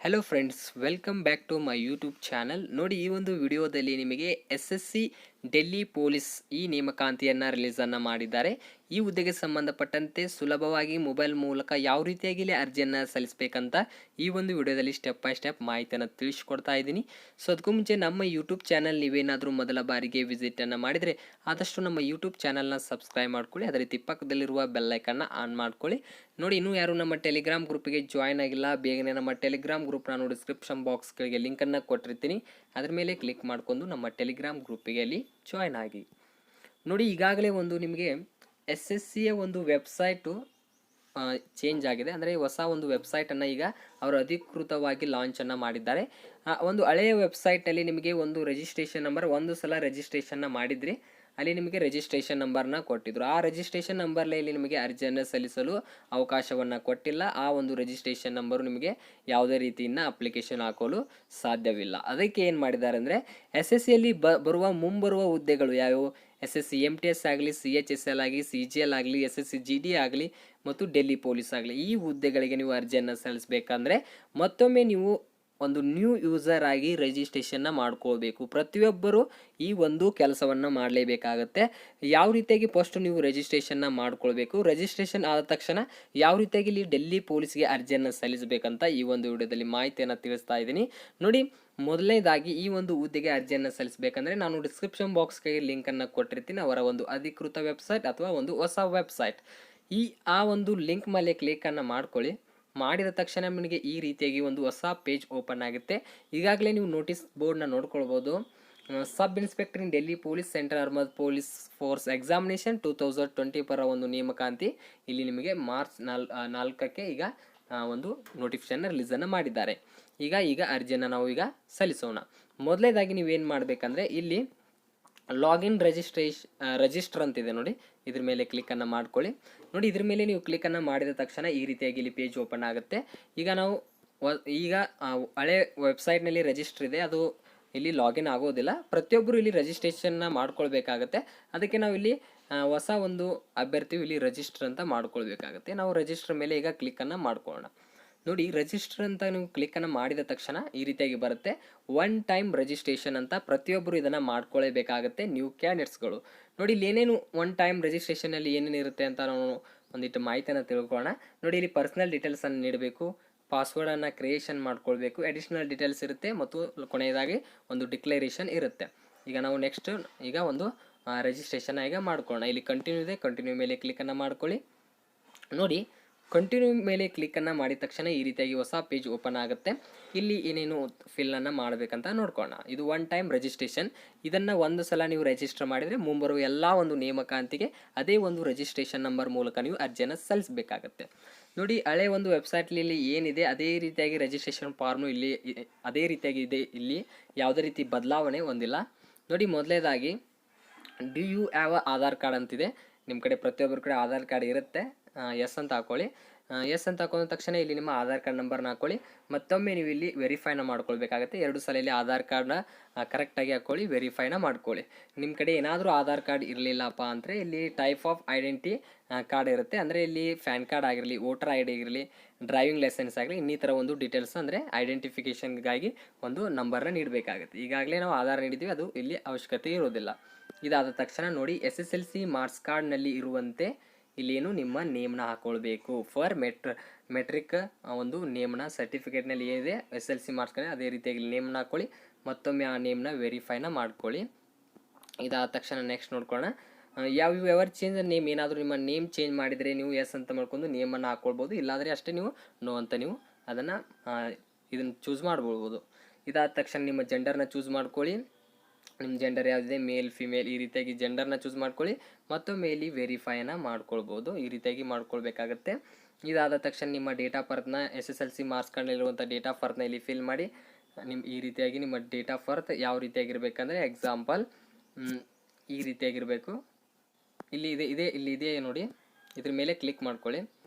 Hello friends, welcome back to my YouTube channel. ನೋಡಿ, ಈ ಒಂದು ವಿಡಿಯೋದಲ್ಲಿ ನಿಮಗೆ SSC ಡೆಲ್ಲಿ ಪೊಲೀಸ್ ಈ ನೇಮಕಾತಿಯನ್ನು ರಿಲೀಸನ್ನು ಮಾಡಿದ್ದಾರೆ. ಈ ಹುದ್ದೆಗೆ ಸಂಬಂಧಪಟ್ಟಂತೆ ಸುಲಭವಾಗಿ ಮೊಬೈಲ್ ಮೂಲಕ ಯಾವ ರೀತಿಯಾಗಿ ಇಲ್ಲಿ ಅರ್ಜಿಯನ್ನು ಸಲ್ಲಿಸಬೇಕಂತ ಈ ಒಂದು ವಿಡಿಯೋದಲ್ಲಿ ಸ್ಟೆಪ್ ಬೈ ಸ್ಟೆಪ್ ಮಾಹಿತಿಯನ್ನು ತಿಳಿಸ್ಕೊಡ್ತಾ ಇದ್ದೀನಿ. ಸೊ ಅದಕ್ಕೂ ಮುಂಚೆ ನಮ್ಮ ಯೂಟ್ಯೂಬ್ ಚಾನಲ್ ನೀವೇನಾದರೂ ಮೊದಲ ಬಾರಿಗೆ ವಿಸಿಟನ್ನು ಮಾಡಿದರೆ ಆದಷ್ಟು ನಮ್ಮ ಯೂಟ್ಯೂಬ್ ಚಾನಲ್ನ ಸಬ್ಸ್ಕ್ರೈಬ್ ಮಾಡ್ಕೊಳ್ಳಿ. ಅದೇ ರೀತಿ ಪಕ್ಕದಲ್ಲಿರುವ ಬೆಲ್ಲೈಕನ್ನ ಆನ್ ಮಾಡ್ಕೊಳ್ಳಿ. ನೋಡಿ, ಇನ್ನೂ ಯಾರು ನಮ್ಮ ಟೆಲಿಗ್ರಾಮ್ ಗ್ರೂಪ್ಗೆ ಜಾಯ್ನ್ ಆಗಿಲ್ಲ, ಬೇಗನೆ ನಮ್ಮ ಟೆಲಿಗ್ರಾಮ್ ಗ್ರೂಪ್ ನಾನು ಡಿಸ್ಕ್ರಿಪ್ಷನ್ ಬಾಕ್ಸ್ಗಳಿಗೆ ಲಿಂಕನ್ನು ಕೊಟ್ಟಿರ್ತೀನಿ. ಅದ್ರ ಮೇಲೆ ಕ್ಲಿಕ್ ಮಾಡ್ಕೊಂಡು ನಮ್ಮ ಟೆಲಿಗ್ರಾಮ್ ಗ್ರೂಪಿಗೆ ಅಲ್ಲಿ ಜಾಯ್ನ್ ಆಗಿ. ನೋಡಿ, ಈಗಾಗಲೇ ಒಂದು ನಿಮಗೆ SSCಯ ಒಂದು ವೆಬ್ಸೈಟು ಚೇಂಜ್ ಆಗಿದೆ. ಅಂದರೆ ಹೊಸ ಒಂದು ವೆಬ್ಸೈಟನ್ನು ಈಗ ಅವರು ಅಧಿಕೃತವಾಗಿ ಲಾಂಚನ್ನು ಮಾಡಿದ್ದಾರೆ. ಒಂದು ಹಳೆಯ ವೆಬ್ಸೈಟ್ನಲ್ಲಿ ನಿಮಗೆ ಒಂದು ರಿಜಿಸ್ಟ್ರೇಷನ್ ನಂಬರ್, ಒಂದು ಸಲ ರಿಜಿಸ್ಟ್ರೇಷನ್ನ ಮಾಡಿದ್ರಿ, ಅಲ್ಲಿ ನಿಮಗೆ ರಿಜಿಸ್ಟ್ರೇಷನ್ ನಂಬರ್ನ ಕೊಟ್ಟಿದ್ರು. ಆ ರಿಜಿಸ್ಟ್ರೇಷನ್ ನಂಬರ್ಲೆ ಇಲ್ಲಿ ನಿಮಗೆ ಅರ್ಜಿಯನ್ನು ಸಲ್ಲಿಸಲು ಅವಕಾಶವನ್ನು ಕೊಟ್ಟಿಲ್ಲ. ಆ ಒಂದು ರಿಜಿಸ್ಟ್ರೇಷನ್ ನಂಬರು ನಿಮಗೆ ಯಾವುದೇ ರೀತಿಯಿಂದ ಅಪ್ಲಿಕೇಶನ್ ಹಾಕಲು ಸಾಧ್ಯವಿಲ್ಲ. ಅದಕ್ಕೆ ಏನು ಮಾಡಿದ್ದಾರೆ ಅಂದರೆ SSCಯಲ್ಲಿ ಬರುವ ಮುಂಬರುವ ಹುದ್ದೆಗಳು ಯಾವ್ಯಾವು, SSC MTS ಆಗಲಿ, CHSL ಆಗಲಿ, CGL ಆಗಲಿ, SSC GD ಆಗಲಿ ಮತ್ತು ಡೆಲ್ಲಿ ಪೊಲೀಸ್ ಆಗಲಿ, ಈ ಹುದ್ದೆಗಳಿಗೆ ನೀವು ಅರ್ಜಿಯನ್ನು ಸಲ್ಲಿಸಬೇಕಂದ್ರೆ ಮತ್ತೊಮ್ಮೆ ನೀವು ಒಂದು ನ್ಯೂ ಯೂಸರ್ ಆಗಿ ರಿಜಿಸ್ಟ್ರೇಷನ್ನ ಮಾಡ್ಕೋಬೇಕು. ಪ್ರತಿಯೊಬ್ಬರು ಈ ಒಂದು ಕೆಲಸವನ್ನು ಮಾಡಲೇಬೇಕಾಗತ್ತೆ. ಯಾವ ರೀತಿಯಾಗಿ ಫಸ್ಟ್ ನೀವು ರಿಜಿಸ್ಟ್ರೇಷನ್ನ ಮಾಡ್ಕೊಳ್ಬೇಕು, ರಿಜಿಸ್ಟ್ರೇಷನ್ ಆದ ತಕ್ಷಣ ಯಾವ ರೀತಿಯಾಗಿ ಇಲ್ಲಿ ಡೆಲ್ಲಿ ಪೊಲೀಸ್ಗೆ ಅರ್ಜಿಯನ್ನು ಸಲ್ಲಿಸಬೇಕಂತ ಈ ಒಂದು ವಿಡಿಯೋದಲ್ಲಿ ಮಾಹಿತಿಯನ್ನು ತಿಳಿಸ್ತಾ ಇದ್ದೀನಿ. ನೋಡಿ, ಮೊದಲನೇದಾಗಿ ಈ ಒಂದು ಹುದ್ದೆಗೆ ಅರ್ಜಿಯನ್ನು ಸಲ್ಲಿಸಬೇಕಂದ್ರೆ ನಾನು ಡಿಸ್ಕ್ರಿಪ್ಷನ್ ಬಾಕ್ಸ್ಗೆ ಲಿಂಕನ್ನು ಕೊಟ್ಟಿರ್ತೀನಿ, ಅವರ ಒಂದು ಅಧಿಕೃತ ವೆಬ್ಸೈಟ್ ಅಥವಾ ಒಂದು ಹೊಸ ವೆಬ್ಸೈಟ್. ಆ ಒಂದು ಲಿಂಕ್ ಮೇಲೆ ಕ್ಲಿಕ್ಕನ್ನು ಮಾಡ್ಕೊಳ್ಳಿ. ಮಾಡಿದ ತಕ್ಷಣ ನಿಮಗೆ ಈ ರೀತಿಯಾಗಿ ಒಂದು ಹೊಸ ಪೇಜ್ ಓಪನ್ ಆಗುತ್ತೆ. ಈಗಾಗಲೇ ನೀವು ನೋಟಿಸ್ ಬೋರ್ಡ್ನ ನೋಡ್ಕೊಳ್ಬೋದು. Sub inspector in Delhi police central armed police force examination 2020 ಪರ ಒಂದು ನೇಮಕಾತಿ ಇಲ್ಲಿ ನಿಮಗೆ ಮಾರ್ಚ್ 4ಕ್ಕೆ ಈಗ ಒಂದು ನೋಟಿಫಿಕೇಶನ್ ರಿಲೀಸನ್ನು ಮಾಡಿದ್ದಾರೆ. ಈಗ ಅರ್ಜಿಯನ್ನು ನಾವು ಈಗ ಸಲ್ಲಿಸೋಣ. ಮೊದಲನೇದಾಗಿ ನೀವೇನು ಮಾಡಬೇಕಂದ್ರೆ ಇಲ್ಲಿ ಲಾಗಿನ್ ರಿಜಿಸ್ಟರ್ ಅಂತಿದೆ ನೋಡಿ, ಇದ್ರ ಮೇಲೆ ಕ್ಲಿಕ್ಕನ್ನು ಮಾಡ್ಕೊಳ್ಳಿ. ನೋಡಿ, ಇದ್ರ ಮೇಲೆ ನೀವು ಕ್ಲಿಕ್ಕನ್ನು ಮಾಡಿದ ತಕ್ಷಣ ಈ ರೀತಿಯಾಗಿ ಇಲ್ಲಿ ಪೇಜ್ ಓಪನ್ ಆಗುತ್ತೆ. ಈಗ ನಾವು ಹಳೆ ವೆಬ್ಸೈಟ್ನಲ್ಲಿ ರಿಜಿಸ್ಟರ್ ಇದೆ, ಅದು ಇಲ್ಲಿ ಲಾಗಿನ್ ಆಗೋದಿಲ್ಲ. ಪ್ರತಿಯೊಬ್ಬರು ಇಲ್ಲಿ ರಿಜಿಸ್ಟ್ರೇಷನ್ನ ಮಾಡ್ಕೊಳ್ಬೇಕಾಗತ್ತೆ. ಅದಕ್ಕೆ ನಾವು ಇಲ್ಲಿ ಹೊಸ ಒಂದು ಅಭ್ಯರ್ಥಿ ಇಲ್ಲಿ ರಿಜಿಸ್ಟರ್ ಅಂತ ಮಾಡ್ಕೊಳ್ಬೇಕಾಗತ್ತೆ. ನಾವು ರಿಜಿಸ್ಟರ್ ಮೇಲೆ ಈಗ ಕ್ಲಿಕ್ಕನ್ನು ಮಾಡ್ಕೊಳ್ಳೋಣ. ನೋಡಿ, ರಿಜಿಸ್ಟರ್ ಅಂತ ನೀವು ಕ್ಲಿಕ್ಕನ್ನು ಮಾಡಿದ ತಕ್ಷಣ ಈ ರೀತಿಯಾಗಿ ಬರುತ್ತೆ. ಒನ್ ಟೈಮ್ ರಿಜಿಸ್ಟ್ರೇಷನ್ ಅಂತ ಪ್ರತಿಯೊಬ್ಬರು ಇದನ್ನು ಮಾಡ್ಕೊಳ್ಳೇಬೇಕಾಗತ್ತೆ, ನ್ಯೂ ಕ್ಯಾಂಡಿಡೇಟ್ಸ್ಗಳು. ನೋಡಿ, ಇಲ್ಲಿ ಏನೇನು ಒನ್ ಟೈಮ್ ರಿಜಿಸ್ಟ್ರೇಷನಲ್ಲಿ ಏನೇನು ಇರುತ್ತೆ ಅಂತ ನಾವು ಒಂದಿಟ್ಟು ಮಾಹಿತಿಯನ್ನು ತಿಳ್ಕೊಳ್ಳೋಣ. ನೋಡಿ, ಇಲ್ಲಿ ಪರ್ಸನಲ್ ಡೀಟೇಲ್ಸನ್ನು ನೀಡಬೇಕು, ಪಾಸ್ವರ್ಡನ್ನು ಕ್ರಿಯೇಷನ್ ಮಾಡ್ಕೊಳ್ಬೇಕು, ಅಡಿಷ್ನಲ್ ಡೀಟೇಲ್ಸ್ ಇರುತ್ತೆ ಮತ್ತು ಕೊನೆಯದಾಗಿ ಒಂದು ಡಿಕ್ಲರೇಷನ್ ಇರುತ್ತೆ. ಈಗ ನಾವು ನೆಕ್ಸ್ಟ್ ಈಗ ಒಂದು ರಿಜಿಸ್ಟ್ರೇಷನ್ ಈಗ ಮಾಡ್ಕೊಳ್ಳೋಣ. ಇಲ್ಲಿ ಕಂಟಿನ್ಯೂ ಇದೆ, ಕಂಟಿನ್ಯೂ ಮೇಲೆ ಕ್ಲಿಕ್ಕನ್ನು ಮಾಡ್ಕೊಳ್ಳಿ. ನೋಡಿ, ಕಂಟಿನ್ಯೂ ಮೇಲೆ ಕ್ಲಿಕ್ಕನ್ನು ಮಾಡಿದ ತಕ್ಷಣ ಈ ರೀತಿಯಾಗಿ ಹೊಸ ಪೇಜ್ ಓಪನ್ ಆಗುತ್ತೆ. ಇಲ್ಲಿ ಏನೇನು ಫಿಲ್ಲನ್ನು ಮಾಡಬೇಕಂತ ನೋಡ್ಕೊಳ್ಳೋಣ. ಇದು ಒನ್ ಟೈಮ್ ರಿಜಿಸ್ಟ್ರೇಷನ್. ಇದನ್ನು ಒಂದು ಸಲ ನೀವು ರಿಜಿಸ್ಟರ್ ಮಾಡಿದರೆ ಮುಂಬರುವ ಎಲ್ಲ ಒಂದು ನೇಮಕಾತಿಗೆ ಅದೇ ಒಂದು ರಿಜಿಸ್ಟ್ರೇಷನ್ ನಂಬರ್ ಮೂಲಕ ನೀವು ಅರ್ಜಿಯನ್ನು ಸಲ್ಲಿಸಬೇಕಾಗತ್ತೆ. ನೋಡಿ, ಹಳೆ ಒಂದು ವೆಬ್ಸೈಟ್ಲಿ ಏನಿದೆ ಅದೇ ರೀತಿಯಾಗಿ ರಿಜಿಸ್ಟ್ರೇಷನ್ ಫಾರ್ಮು ಇಲ್ಲಿ ಅದೇ ರೀತಿಯಾಗಿ ಇದೆ. ಇಲ್ಲಿ ಯಾವುದೇ ರೀತಿ ಬದಲಾವಣೆ ಹೊಂದಿಲ್ಲ. ನೋಡಿ, ಮೊದಲನೇದಾಗಿ do you have Aadhaar card ಅಂತಿದೆ. ನಿಮ್ಮ ಕಡೆ ಪ್ರತಿಯೊಬ್ಬರ ಕಡೆ ಆಧಾರ್ ಕಾರ್ಡ್ ಇರುತ್ತೆ. ಎಸ್ ಅಂತ ಹಾಕೊಳ್ಳಿ. ಎಸ್ ಅಂತ ಹಾಕೊಂಡ ತಕ್ಷಣ ಇಲ್ಲಿ ನಿಮ್ಮ ಆಧಾರ್ ಕಾರ್ಡ್ ನಂಬರ್ನ ಹಾಕೊಳ್ಳಿ. ಮತ್ತೊಮ್ಮೆ ನೀವು ಇಲ್ಲಿ ವೆರಿಫೈನ ಮಾಡ್ಕೊಳ್ಬೇಕಾಗತ್ತೆ. 2 ಸಲ ಇಲ್ಲಿ ಆಧಾರ್ ಕಾರ್ಡ್ನ ಕರೆಕ್ಟಾಗಿ ಹಾಕ್ಕೊಳ್ಳಿ, ವೆರಿಫೈನ ಮಾಡ್ಕೊಳ್ಳಿ. ನಿಮ್ಮ ಕಡೆ ಏನಾದರೂ ಆಧಾರ್ ಕಾರ್ಡ್ ಇರಲಿಲ್ಲಪ್ಪ ಅಂದರೆ ಇಲ್ಲಿ ಟೈಪ್ ಆಫ್ ಐಡೆಂಟಿ ಕಾರ್ಡ್ ಇರುತ್ತೆ. ಅಂದರೆ ಇಲ್ಲಿ ಪ್ಯಾನ್ ಕಾರ್ಡ್ ಆಗಿರಲಿ, ವೋಟರ್ ID ಆಗಿರಲಿ, ಡ್ರೈವಿಂಗ್ ಲೈಸೆನ್ಸ್ ಆಗಲಿ, ಇನ್ನಿತರ ಒಂದು ಡೀಟೇಲ್ಸ್ ಅಂದರೆ ಐಡೆಂಟಿಫಿಕೇಷನ್ಗಾಗಿ ಒಂದು ನಂಬರ್ನ ನೀಡಬೇಕಾಗುತ್ತೆ. ಈಗಾಗಲೇ ನಾವು ಆಧಾರ್ ನೀಡಿದ್ದೀವಿ, ಅದು ಇಲ್ಲಿ ಅವಶ್ಯಕತೆ ಇರೋದಿಲ್ಲ. ಇದಾದ ತಕ್ಷಣ ನೋಡಿ, SSLC ಮಾರ್ಕ್ಸ್ ಕಾರ್ಡ್ನಲ್ಲಿ ಇರುವಂತೆ ಇಲ್ಲೇನು ನಿಮ್ಮ ನೇಮ್ನ ಹಾಕೊಳ್ಬೇಕು. ಫಾರ್ ಮೆಟ್ರಿಕ್ ಒಂದು ನೇಮ್ನ ಸರ್ಟಿಫಿಕೇಟ್ನಲ್ಲಿ ಏನಿದೆ SSLC ಮಾರ್ಕ್ಸ್ ಕಾರ್ಡ್ ಅದೇ ರೀತಿಯಾಗಿ ನೇಮ್ನ ಹಾಕ್ಕೊಳ್ಳಿ. ಮತ್ತೊಮ್ಮೆ ಆ ನೇಮ್ನ ವೆರಿಫೈನ ಮಾಡ್ಕೊಳ್ಳಿ. ಇದಾದ ತಕ್ಷಣ ನೆಕ್ಸ್ಟ್ ನೋಡ್ಕೊಳ್ಳೋಣ. ಎವರ್ ಚೇಂಜ್ ನೇಮ್, ಏನಾದರೂ ನಿಮ್ಮ ನೇಮ್ ಚೇಂಜ್ ಮಾಡಿದರೆ ನೀವು ಎಸ್ ಅಂತ ಮಾಡ್ಕೊಂಡು ನೇಮನ್ನು ಹಾಕ್ಕೊಳ್ಬೋದು. ಇಲ್ಲಾಂದರೆ ಅಷ್ಟೇ ನೀವು ನೋ ಅಂತ ನೀವು ಅದನ್ನು ಇದನ್ನು ಚೂಸ್ ಮಾಡ್ಬೋದು. ಇದಾದ ತಕ್ಷಣ ನಿಮ್ಮ ಜೆಂಡರ್ನ ಚೂಸ್ ಮಾಡ್ಕೊಳ್ಳಿ. ನಿಮ್ಮ ಜೆಂಡರ್ ಯಾವುದಿದೆ, ಮೇಲ್ ಫಿಮೇಲ್, ಈ ರೀತಿಯಾಗಿ ಜೆಂಡರ್ನ ಚೂಸ್ ಮಾಡ್ಕೊಳ್ಳಿ. ಮತ್ತೊಮ್ಮೆ ಇಲ್ಲಿ ವೆರಿಫೈನ ಮಾಡ್ಕೊಳ್ಬೋದು. ಈ ರೀತಿಯಾಗಿ ಮಾಡ್ಕೊಳ್ಬೇಕಾಗತ್ತೆ. ಇದಾದ ತಕ್ಷಣ ನಿಮ್ಮ ಡೇಟ್ ಆಫ್ ಬರ್ತ್ನ SSLC ಮಾರ್ಕ್ಸ್ ಕಾರ್ಡ್ನಲ್ಲಿರುವಂಥ ಡೇಟ್ ಆಫ್ ಬರ್ತ್ನ ಇಲ್ಲಿ ಫಿಲ್ ಮಾಡಿ. ಈ ರೀತಿಯಾಗಿ ನಿಮ್ಮ ಡೇಟ್ ಆಫ್ ಬರ್ತ್ ಯಾವ ರೀತಿಯಾಗಿರ್ಬೇಕಂದ್ರೆ ಎಕ್ಸಾಂಪಲ್ ಈ ರೀತಿಯಾಗಿರಬೇಕು. ಇಲ್ಲಿ ಇದೆ ನೋಡಿ, ಇದ್ರ ಮೇಲೆ ಕ್ಲಿಕ್ ಮಾಡ್ಕೊಳ್ಳಿ.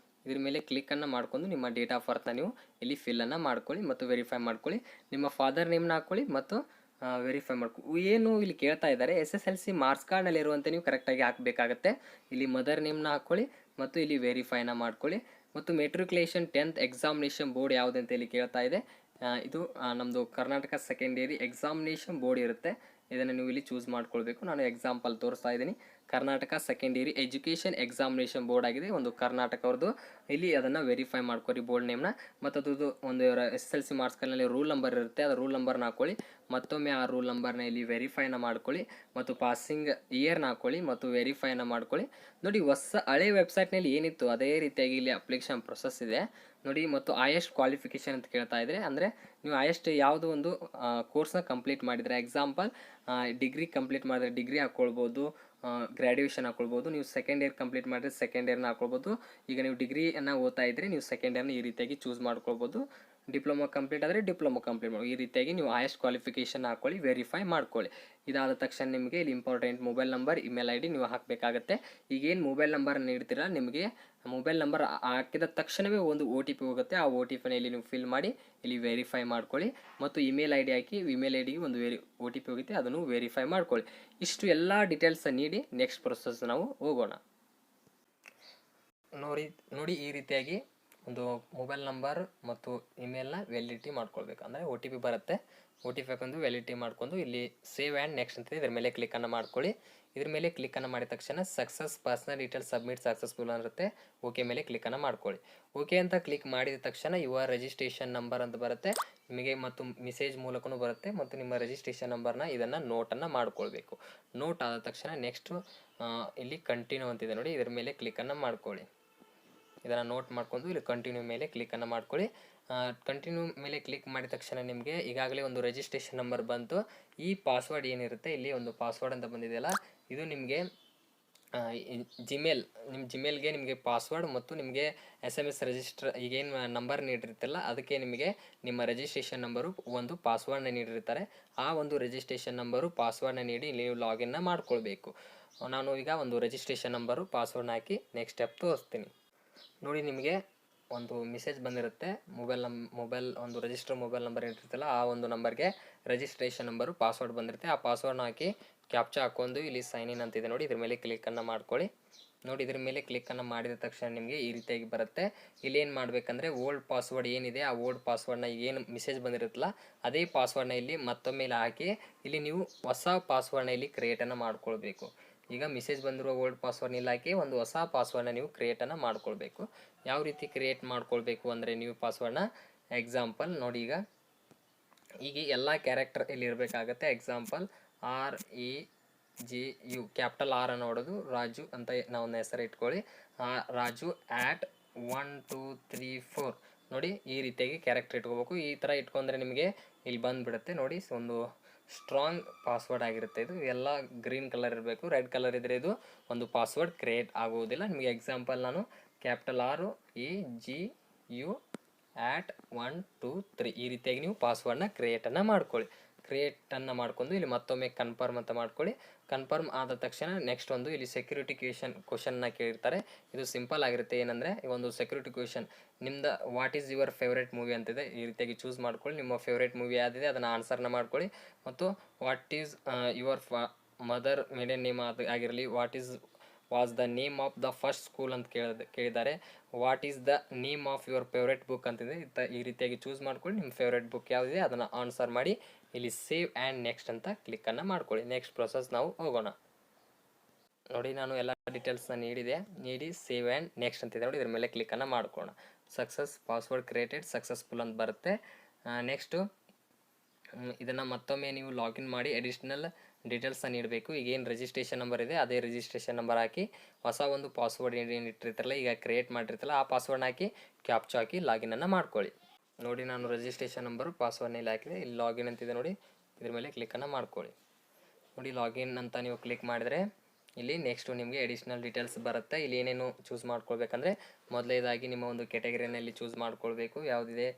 ಇದ್ರ ಮೇಲೆ ಕ್ಲಿಕ್ಕನ್ನು ಮಾಡ್ಕೊಂಡು ನಿಮ್ಮ ಡೇಟ್ ಆಫ್ ಬರ್ತ್ನ ನೀವು ಇಲ್ಲಿ ಫಿಲ್ಲನ್ನು ಮಾಡ್ಕೊಳ್ಳಿ ಮತ್ತು ವೆರಿಫೈ ಮಾಡ್ಕೊಳ್ಳಿ. ನಿಮ್ಮ ಫಾದರ್ ನೇಮ್ನ ಹಾಕ್ಕೊಳ್ಳಿ ಮತ್ತು ವೆರಿಫೈ ಏನು ಇಲ್ಲಿ ಕೇಳ್ತಾ ಇದ್ದಾರೆ, SSLC ಮಾರ್ಕ್ಸ್ ಕಾರ್ಡ್ನಲ್ಲಿರುವಂತೆ ನೀವು ಕರೆಕ್ಟಾಗಿ ಹಾಕಬೇಕಾಗತ್ತೆ. ಇಲ್ಲಿ ಮದರ್ ನೇಮ್ನ ಹಾಕ್ಕೊಳ್ಳಿ ಮತ್ತು ಇಲ್ಲಿ ವೆರಿಫೈನ ಮಾಡ್ಕೊಳ್ಳಿ. ಮತ್ತು ಮೆಟ್ರಿಕ್ಯುಲೇಷನ್ 10th ಎಕ್ಸಾಮಿನೇಷನ್ ಬೋರ್ಡ್ ಯಾವುದಂತ ಇಲ್ಲಿ ಕೇಳ್ತಾ ಇದೆ. ಇದು ನಮ್ಮದು ಕರ್ನಾಟಕ ಸೆಕೆಂಡರಿ ಎಕ್ಸಾಮಿನೇಷನ್ ಬೋರ್ಡ್ ಇರುತ್ತೆ. ಇದನ್ನು ನೀವು ಇಲ್ಲಿ ಚೂಸ್ ಮಾಡ್ಕೊಳ್ಬೇಕು. ನಾನು ಎಕ್ಸಾಂಪಲ್ ತೋರಿಸ್ತಾ ಇದ್ದೀನಿ. Karnataka secondary education examination board ಆಗಿದೆ, ಒಂದು ಕರ್ನಾಟಕ ಅವ್ರದ್ದು. ಇಲ್ಲಿ ಅದನ್ನು ವೆರಿಫೈ ಮಾಡ್ಕೊರಿ ಬೋರ್ಡ್ ನೇಮ್ನ. ಮತ್ತು ಅದ್ರದ್ದು ಒಂದು SSLC ಮಾರ್ಕ್ಸ್ ಕಾರ್ಡ್ನಲ್ಲಿ ರೂಲ್ ನಂಬರ್ ಇರುತ್ತೆ, ಅದು ರೂಲ್ ನಂಬರ್ನ ಹಾಕೊಳ್ಳಿ. ಮತ್ತೊಮ್ಮೆ ಆ ರೂಲ್ ನಂಬರ್ನ ಇಲ್ಲಿ ವೆರಿಫೈನ ಮಾಡ್ಕೊಳ್ಳಿ ಮತ್ತು ಪಾಸಿಂಗ್ ಇಯರ್ನ ಹಾಕೊಳ್ಳಿ ಮತ್ತು ವೆರಿಫೈನ ಮಾಡ್ಕೊಳ್ಳಿ. ನೋಡಿ, ಹಳೆ ವೆಬ್ಸೈಟ್ನಲ್ಲಿ ಏನಿತ್ತು ಅದೇ ರೀತಿಯಾಗಿ ಇಲ್ಲಿ ಅಪ್ಲಿಕೇಶನ್ ಪ್ರೊಸೆಸ್ ಇದೆ ನೋಡಿ. ಮತ್ತು ಹೈಯೆಸ್ಟ್ ಕ್ವಾಲಿಫಿಕೇಷನ್ ಅಂತ ಕೇಳ್ತಾ ಇದ್ರೆ, ಅಂದರೆ ನೀವು ಹೈಯೆಸ್ಟ್ ಯಾವುದೋ ಒಂದು ಕೋರ್ಸ್ನ ಕಂಪ್ಲೀಟ್ ಮಾಡಿದರೆ, ಎಕ್ಸಾಂಪಲ್ ಡಿಗ್ರಿ ಕಂಪ್ಲೀಟ್ ಮಾಡಿದ್ರೆ ಡಿಗ್ರಿ ಹಾಕ್ಕೊಳ್ಬೋದು, ಗ್ರ್ಯಾಜುಯೇಷನ್ ಹಾಕ್ಕೊಳ್ಬೋದು. ನೀವು ಸೆಕೆಂಡ್ ಇಯರ್ ಕಂಪ್ಲೀಟ್ ಮಾಡಿದ್ರೆ ಸೆಕೆಂಡ್ ಇಯರ್ನ ಹಾಕ್ಕೊಳ್ಬೋದು. ಈಗ ನೀವು ಡಿಗ್ರಿಯನ್ನು ಓದ್ತಾ ಇದ್ದರೆ ನೀವು ಸೆಕೆಂಡ್ ಇಯರ್ನ ಈ ರೀತಿಯಾಗಿ ಚೂಸ್ ಮಾಡ್ಕೊಳ್ಬೋದು. ಡಿಪ್ಲೊಮಾ ಕಂಪ್ಲೀಟ್ ಆದರೆ ಡಿಪ್ಲೊಮಾ ಕಂಪ್ಲೀಟ್ ಮಾಡಿ, ಈ ರೀತಿಯಾಗಿ ನೀವು ಹೈಯೆಸ್ಟ್ ಕ್ವಾಲಿಫಿಕೇಷನ್ ಹಾಕ್ಕೊಳ್ಳಿ, ವೆರಿಫೈ ಮಾಡ್ಕೊಳ್ಳಿ. ಇದಾದ ತಕ್ಷಣ ನಿಮಗೆ ಇಲ್ಲಿ important mobile number, email ID ನೀವು ಹಾಕಬೇಕಾಗತ್ತೆ. ಈಗೇನು ಮೊಬೈಲ್ ನಂಬರ್ ನೀಡ್ತೀರಾ, ನಿಮಗೆ ಮೊಬೈಲ್ ನಂಬರ್ ಹಾಕಿದ ತಕ್ಷಣವೇ ಒಂದು OTP ಹೋಗುತ್ತೆ. ಆ OTPನ ಇಲ್ಲಿ ನೀವು ಫಿಲ್ ಮಾಡಿ ಇಲ್ಲಿ ವೆರಿಫೈ ಮಾಡ್ಕೊಳ್ಳಿ. ಮತ್ತು ಇಮೇಲ್ ID ಹಾಕಿ, ಇಮೇಲ್ IDಗೆ ಒಂದು OTP ಹೋಗುತ್ತೆ, ಅದನ್ನು ವೆರಿಫೈ ಮಾಡ್ಕೊಳ್ಳಿ. ಇಷ್ಟು ಎಲ್ಲ ಡೀಟೇಲ್ಸ್ ನೀಡಿ ನೆಕ್ಸ್ಟ್ ಪ್ರೊಸೆಸ್ ನಾವು ಹೋಗೋಣ. ನೋಡಿ ಈ ರೀತಿಯಾಗಿ ಒಂದು ಮೊಬೈಲ್ ನಂಬರ್ ಮತ್ತು ಇಮೇಲ್ನ ವ್ಯಾಲಿಡಿಟಿ ಮಾಡ್ಕೊಳ್ಬೇಕು. ಅಂದರೆ OTP ಬರುತ್ತೆ, OTP ಹಾಕೊಂಡು ವ್ಯಾಲಿಡಿಟಿ ಮಾಡ್ಕೊಂಡು ಇಲ್ಲಿ ಸೇವ್ ಆ್ಯಂಡ್ ನೆಕ್ಸ್ಟ್ ಅಂತ ಇದ್ರ ಮೇಲೆ ಕ್ಲಿಕ್ಕನ್ನು ಮಾಡ್ಕೊಳ್ಳಿ. ಇದ್ರ ಮೇಲೆ ಕ್ಲಿಕ್ಕನ್ನು ಮಾಡಿದ ತಕ್ಷಣ success personal details submit successful ಅನ್ನಿರುತ್ತೆ. ಓಕೆ ಮೇಲೆ ಕ್ಲಿಕ್ಕನ್ನು ಮಾಡ್ಕೊಳ್ಳಿ. ಓಕೆ ಅಂತ ಕ್ಲಿಕ್ ಮಾಡಿದ ತಕ್ಷಣ ಯುವರ್ ರಿಜಿಸ್ಟ್ರೇಷನ್ ನಂಬರ್ ಅಂತ ಬರುತ್ತೆ ನಿಮಗೆ, ಮತ್ತು ಮೆಸೇಜ್ ಮೂಲಕನೂ ಬರುತ್ತೆ. ಮತ್ತು ನಿಮ್ಮ ರಿಜಿಸ್ಟ್ರೇಷನ್ ನಂಬರ್ನ ಇದನ್ನು ನೋಟನ್ನು ಮಾಡ್ಕೊಳ್ಬೇಕು. ನೋಟ್ ಆದ ತಕ್ಷಣ ನೆಕ್ಸ್ಟು ಇಲ್ಲಿ ಕಂಟಿನ್ಯೂ ಅಂತಿದೆ ನೋಡಿ, ಇದ್ರ ಮೇಲೆ ಕ್ಲಿಕ್ಕನ್ನು ಮಾಡ್ಕೊಳ್ಳಿ. ಇದನ್ನು ನೋಟ್ ಮಾಡ್ಕೊಂಡು ಇಲ್ಲಿ ಕಂಟಿನ್ಯೂ ಮೇಲೆ ಕ್ಲಿಕ್ಕನ್ನು ಮಾಡ್ಕೊಳ್ಳಿ. ಕಂಟಿನ್ಯೂ ಮೇಲೆ ಕ್ಲಿಕ್ ಮಾಡಿದ ತಕ್ಷಣ ನಿಮಗೆ ಈಗಾಗಲೇ ಒಂದು ರಿಜಿಸ್ಟ್ರೇಷನ್ ನಂಬರ್ ಬಂತು. ಈ ಪಾಸ್ವರ್ಡ್ ಏನಿರುತ್ತೆ ಇಲ್ಲಿ ಒಂದು ಪಾಸ್ವರ್ಡ್ ಅಂತ ಬಂದಿದೆಯಲ್ಲ, ಇದು ನಿಮಗೆ ನಿಮ್ಮ ಜಿಮೇಲ್ಗೆ ನಿಮಗೆ ಪಾಸ್ವರ್ಡ್ ಮತ್ತು ನಿಮಗೆ SMS ರಿಜಿಸ್ಟರ್ ಈಗೇನು ನಂಬರ್ ನೀಡಿರುತ್ತಲ್ಲ ಅದಕ್ಕೆ ನಿಮಗೆ ನಿಮ್ಮ ರಿಜಿಸ್ಟ್ರೇಷನ್ ನಂಬರು ಒಂದು ಪಾಸ್ವರ್ಡ್ನ ನೀಡಿರ್ತಾರೆ. ಆ ಒಂದು ರಿಜಿಸ್ಟ್ರೇಷನ್ ನಂಬರು ಪಾಸ್ವರ್ಡ್ನ ನೀಡಿ ನೀವು ಲಾಗಿನ್ನ ಮಾಡ್ಕೊಳ್ಬೇಕು. ನಾನು ಈಗ ಒಂದು ರಿಜಿಸ್ಟ್ರೇಷನ್ ನಂಬರು ಪಾಸ್ವರ್ಡ್ನ ಹಾಕಿ ನೆಕ್ಸ್ಟ್ ಸ್ಟೆಪ್ ತೋರಿಸ್ತೀನಿ. ನೋಡಿ, ನಿಮಗೆ ಒಂದು ಮೆಸೇಜ್ ಬಂದಿರುತ್ತೆ. ಮೊಬೈಲ್ ಒಂದು ರಿಜಿಸ್ಟರ್ ಮೊಬೈಲ್ ನಂಬರ್ ಇಟ್ಟಿರ್ತಲ್ಲ ಆ ಒಂದು ನಂಬರ್ಗೆ ರಿಜಿಸ್ಟ್ರೇಷನ್ ನಂಬರು ಪಾಸ್ವರ್ಡ್ ಬಂದಿರುತ್ತೆ. ಆ ಪಾಸ್ವರ್ಡ್ನ ಹಾಕಿ ಕ್ಯಾಪ್ಚಾ ಹಾಕೊಂಡು ಇಲ್ಲಿ ಸೈನ್ ಇನ್ ಅಂತಿದೆ ನೋಡಿ, ಇದ್ರ ಮೇಲೆ ಕ್ಲಿಕ್ಕನ್ನು ಮಾಡ್ಕೊಳ್ಳಿ. ನೋಡಿ, ಇದ್ರ ಮೇಲೆ ಕ್ಲಿಕ್ಕನ್ನು ಮಾಡಿದ ತಕ್ಷಣ ನಿಮಗೆ ಈ ರೀತಿಯಾಗಿ ಬರುತ್ತೆ. ಇಲ್ಲಿ ಏನು ಮಾಡಬೇಕಂದ್ರೆ ಓಲ್ಡ್ ಪಾಸ್ವರ್ಡ್ ಏನಿದೆ ಆ ಓಲ್ಡ್ ಪಾಸ್ವರ್ಡ್ನ ಏನು ಮೆಸೇಜ್ ಬಂದಿರುತ್ತಲ್ಲ ಅದೇ ಪಾಸ್ವರ್ಡ್ನ ಇಲ್ಲಿ ಮತ್ತೊಮ್ಮೆ ಹಾಕಿ ಇಲ್ಲಿ ನೀವು ಹೊಸ ಪಾಸ್ವರ್ಡ್ನ ಇಲ್ಲಿ ಕ್ರಿಯೇಟನ್ನು ಮಾಡ್ಕೊಳ್ಬೇಕು. ಈಗ ಮೆಸೇಜ್ ಬಂದಿರುವ ಓಲ್ಡ್ ಪಾಸ್ವರ್ಡ್ನ ಇಲ್ಲಿ ಹಾಕಿ ಒಂದು ಹೊಸ ಪಾಸ್ವರ್ಡ್ನ ನೀವು ಕ್ರಿಯೇಟನ್ನು ಮಾಡ್ಕೊಳ್ಬೇಕು. ಯಾವ ರೀತಿ ಕ್ರಿಯೇಟ್ ಮಾಡ್ಕೊಳ್ಬೇಕು ಅಂದರೆ ನೀವು ಪಾಸ್ವರ್ಡ್ನ ಎಕ್ಸಾಂಪಲ್ ನೋಡಿ, ಈಗ ಎಲ್ಲ ಕ್ಯಾರೆಕ್ಟರ್ ಇಲ್ಲಿ ಇರಬೇಕಾಗತ್ತೆ. ಎಕ್ಸಾಂಪಲ್ REGU ಕ್ಯಾಪಿಟಲ್ R ಅನ್ನು ಹೊಡೆದು ರಾಜು ಅಂತ ನಾವು ಹೆಸರು ಇಟ್ಕೊಳ್ಳಿ. ರಾಜು @1 2 3 4 ನೋಡಿ, ಈ ರೀತಿಯಾಗಿ ಕ್ಯಾರೆಕ್ಟರ್ ಇಟ್ಕೋಬೇಕು. ಈ ಥರ ಇಟ್ಕೊಂಡ್ರೆ ನಿಮಗೆ ಇಲ್ಲಿ ಬಂದುಬಿಡುತ್ತೆ ನೋಡಿ. ಒಂದು ಸ್ಟ್ರಾಂಗ್ ಪಾಸ್ವರ್ಡ್ ಆಗಿರುತ್ತೆ. ಇದು ಎಲ್ಲ ಗ್ರೀನ್ ಕಲರ್ ಇರಬೇಕು, ರೆಡ್ ಕಲರ್ ಇದ್ದರೆ ಇದು ಒಂದು ಪಾಸ್ವರ್ಡ್ ಕ್ರಿಯೇಟ್ ಆಗುವುದಿಲ್ಲ. ನಿಮಗೆ ಎಕ್ಸಾಂಪಲ್ ನಾನು ಕ್ಯಾಪಿಟಲ್ REGU @1 2 3 ಈ ರೀತಿಯಾಗಿ ನೀವು ಪಾಸ್ವರ್ಡ್ನ ಕ್ರಿಯೇಟನ್ನು ಮಾಡ್ಕೊಳ್ಳಿ. ಕ್ರಿಯೇಟನ್ನು ಮಾಡ್ಕೊಂಡು ಇಲ್ಲಿ ಮತ್ತೊಮ್ಮೆ ಕನ್ಫರ್ಮ್ ಅಂತ ಮಾಡ್ಕೊಳ್ಳಿ. ಕನ್ಫರ್ಮ್ ಆದ ತಕ್ಷಣ ನೆಕ್ಸ್ಟ್ ಒಂದು ಇಲ್ಲಿ ಸೆಕ್ಯೂರಿಟಿ ಕ್ವಶನ್ನ ಕೇಳಿರ್ತಾರೆ. ಇದು ಸಿಂಪಲ್ ಆಗಿರುತ್ತೆ. ಏನಂದರೆ ಒಂದು ಸೆಕ್ಯೂರಿಟಿ ಕ್ವಶನ್, ನಿಮ್ದು what is your favourite movie ಅಂತಿದೆ. ಈ ರೀತಿಯಾಗಿ ಚೂಸ್ ಮಾಡ್ಕೊಳ್ಳಿ. ನಿಮ್ಮ ಫೇವ್ರೇಟ್ ಮೂವಿ ಯಾವುದಿದೆ ಅದನ್ನು ಆನ್ಸರ್ನ ಮಾಡ್ಕೊಳ್ಳಿ. ಮತ್ತು what is your mother maiden name ಆಗಿರಲಿ, was the name of the first school ಅಂತ ಕೇಳಿದ್ದಾರೆ. What is the name of your favourite book ಅಂತಿದೆ. ಈ ರೀತಿಯಾಗಿ ಚೂಸ್ ಮಾಡ್ಕೊಳ್ಳಿ. ನಿಮ್ಮ ಫೇವ್ರೇಟ್ ಬುಕ್ ಯಾವುದಿದೆ ಅದನ್ನು ಆನ್ಸರ್ ಮಾಡಿ ಇಲ್ಲಿ ಸೇವ್ ಆ್ಯಂಡ್ ನೆಕ್ಸ್ಟ್ ಅಂತ ಕ್ಲಿಕ್ಕನ್ನು ಮಾಡ್ಕೊಳ್ಳಿ. ನೆಕ್ಸ್ಟ್ ಪ್ರೊಸೆಸ್ ನಾವು ಹೋಗೋಣ. ನೋಡಿ, ನಾನು ಎಲ್ಲ ಡೀಟೇಲ್ಸ್ನ ನೀಡಿ ಸೇವ್ ಆ್ಯಂಡ್ ನೆಕ್ಸ್ಟ್ ಅಂತಿದೆ ನೋಡಿ, ಇದ್ರ ಮೇಲೆ ಕ್ಲಿಕ್ಕನ್ನು ಮಾಡ್ಕೊಳ್ಳೋಣ. ಸಕ್ಸಸ್ ಪಾಸ್ವರ್ಡ್ ಕ್ರಿಯೇಟೆಡ್ ಸಕ್ಸಸ್ಫುಲ್ ಅಂತ ಬರುತ್ತೆ. ನೆಕ್ಸ್ಟು ಇದನ್ನು ಮತ್ತೊಮ್ಮೆ ನೀವು ಲಾಗಿನ್ ಮಾಡಿ ಅಡಿಷ್ನಲ್ ಡೀಟೇಲ್ಸ್ನ ನೀಡಬೇಕು. ಈಗೇನು ರಿಜಿಸ್ಟ್ರೇಷನ್ ನಂಬರ್ ಇದೆ ಅದೇ ರಿಜಿಸ್ಟ್ರೇಷನ್ ನಂಬರ್ ಹಾಕಿ ಹೊಸ ಒಂದು ಪಾಸ್ವರ್ಡ್ ಏನು ಇಟ್ಟಿರ್ತಾರಲ್ಲ, ಈಗ ಕ್ರಿಯೇಟ್ ಮಾಡಿರ್ತಾರಲ್ಲ ಆ ಪಾಸ್ವರ್ಡ್ನ ಹಾಕಿ ಕ್ಯಾಪ್ಚಾ ಹಾಕಿ ಲಾಗಿನನ್ನು ಮಾಡ್ಕೊಳ್ಳಿ. ನೋಡಿ, ನಾನು ರಿಜಿಸ್ಟ್ರೇಷನ್ ನಂಬರು ಪಾಸ್ವರ್ಡ್ನ ಇಲ್ಲಿ ಹಾಕಿದೆ. ಇಲ್ಲಿ ಲಾಗಿನ್ ಅಂತಿದೆ ನೋಡಿ, ಇದ್ರ ಮೇಲೆ ಕ್ಲಿಕ್ಕನ್ನು ಮಾಡ್ಕೊಳ್ಳಿ. ನೋಡಿ, ಲಾಗಿನ್ ಅಂತ ನೀವು ಕ್ಲಿಕ್ ಮಾಡಿದರೆ ಇಲ್ಲಿ ನೆಕ್ಸ್ಟು ನಿಮಗೆ ಅಡಿಷ್ನಲ್ ಡೀಟೇಲ್ಸ್ ಬರುತ್ತೆ. ಇಲ್ಲಿ ಏನೇನು ಚೂಸ್ ಮಾಡ್ಕೊಳ್ಬೇಕಂದ್ರೆ ಮೊದಲನೇದಾಗಿ ನಿಮ್ಮ ಒಂದು ಕ್ಯಾಟಗರಿನಲ್ಲಿ ಚೂಸ್ ಮಾಡ್ಕೊಳ್ಬೇಕು. ಯಾವುದಿದೆ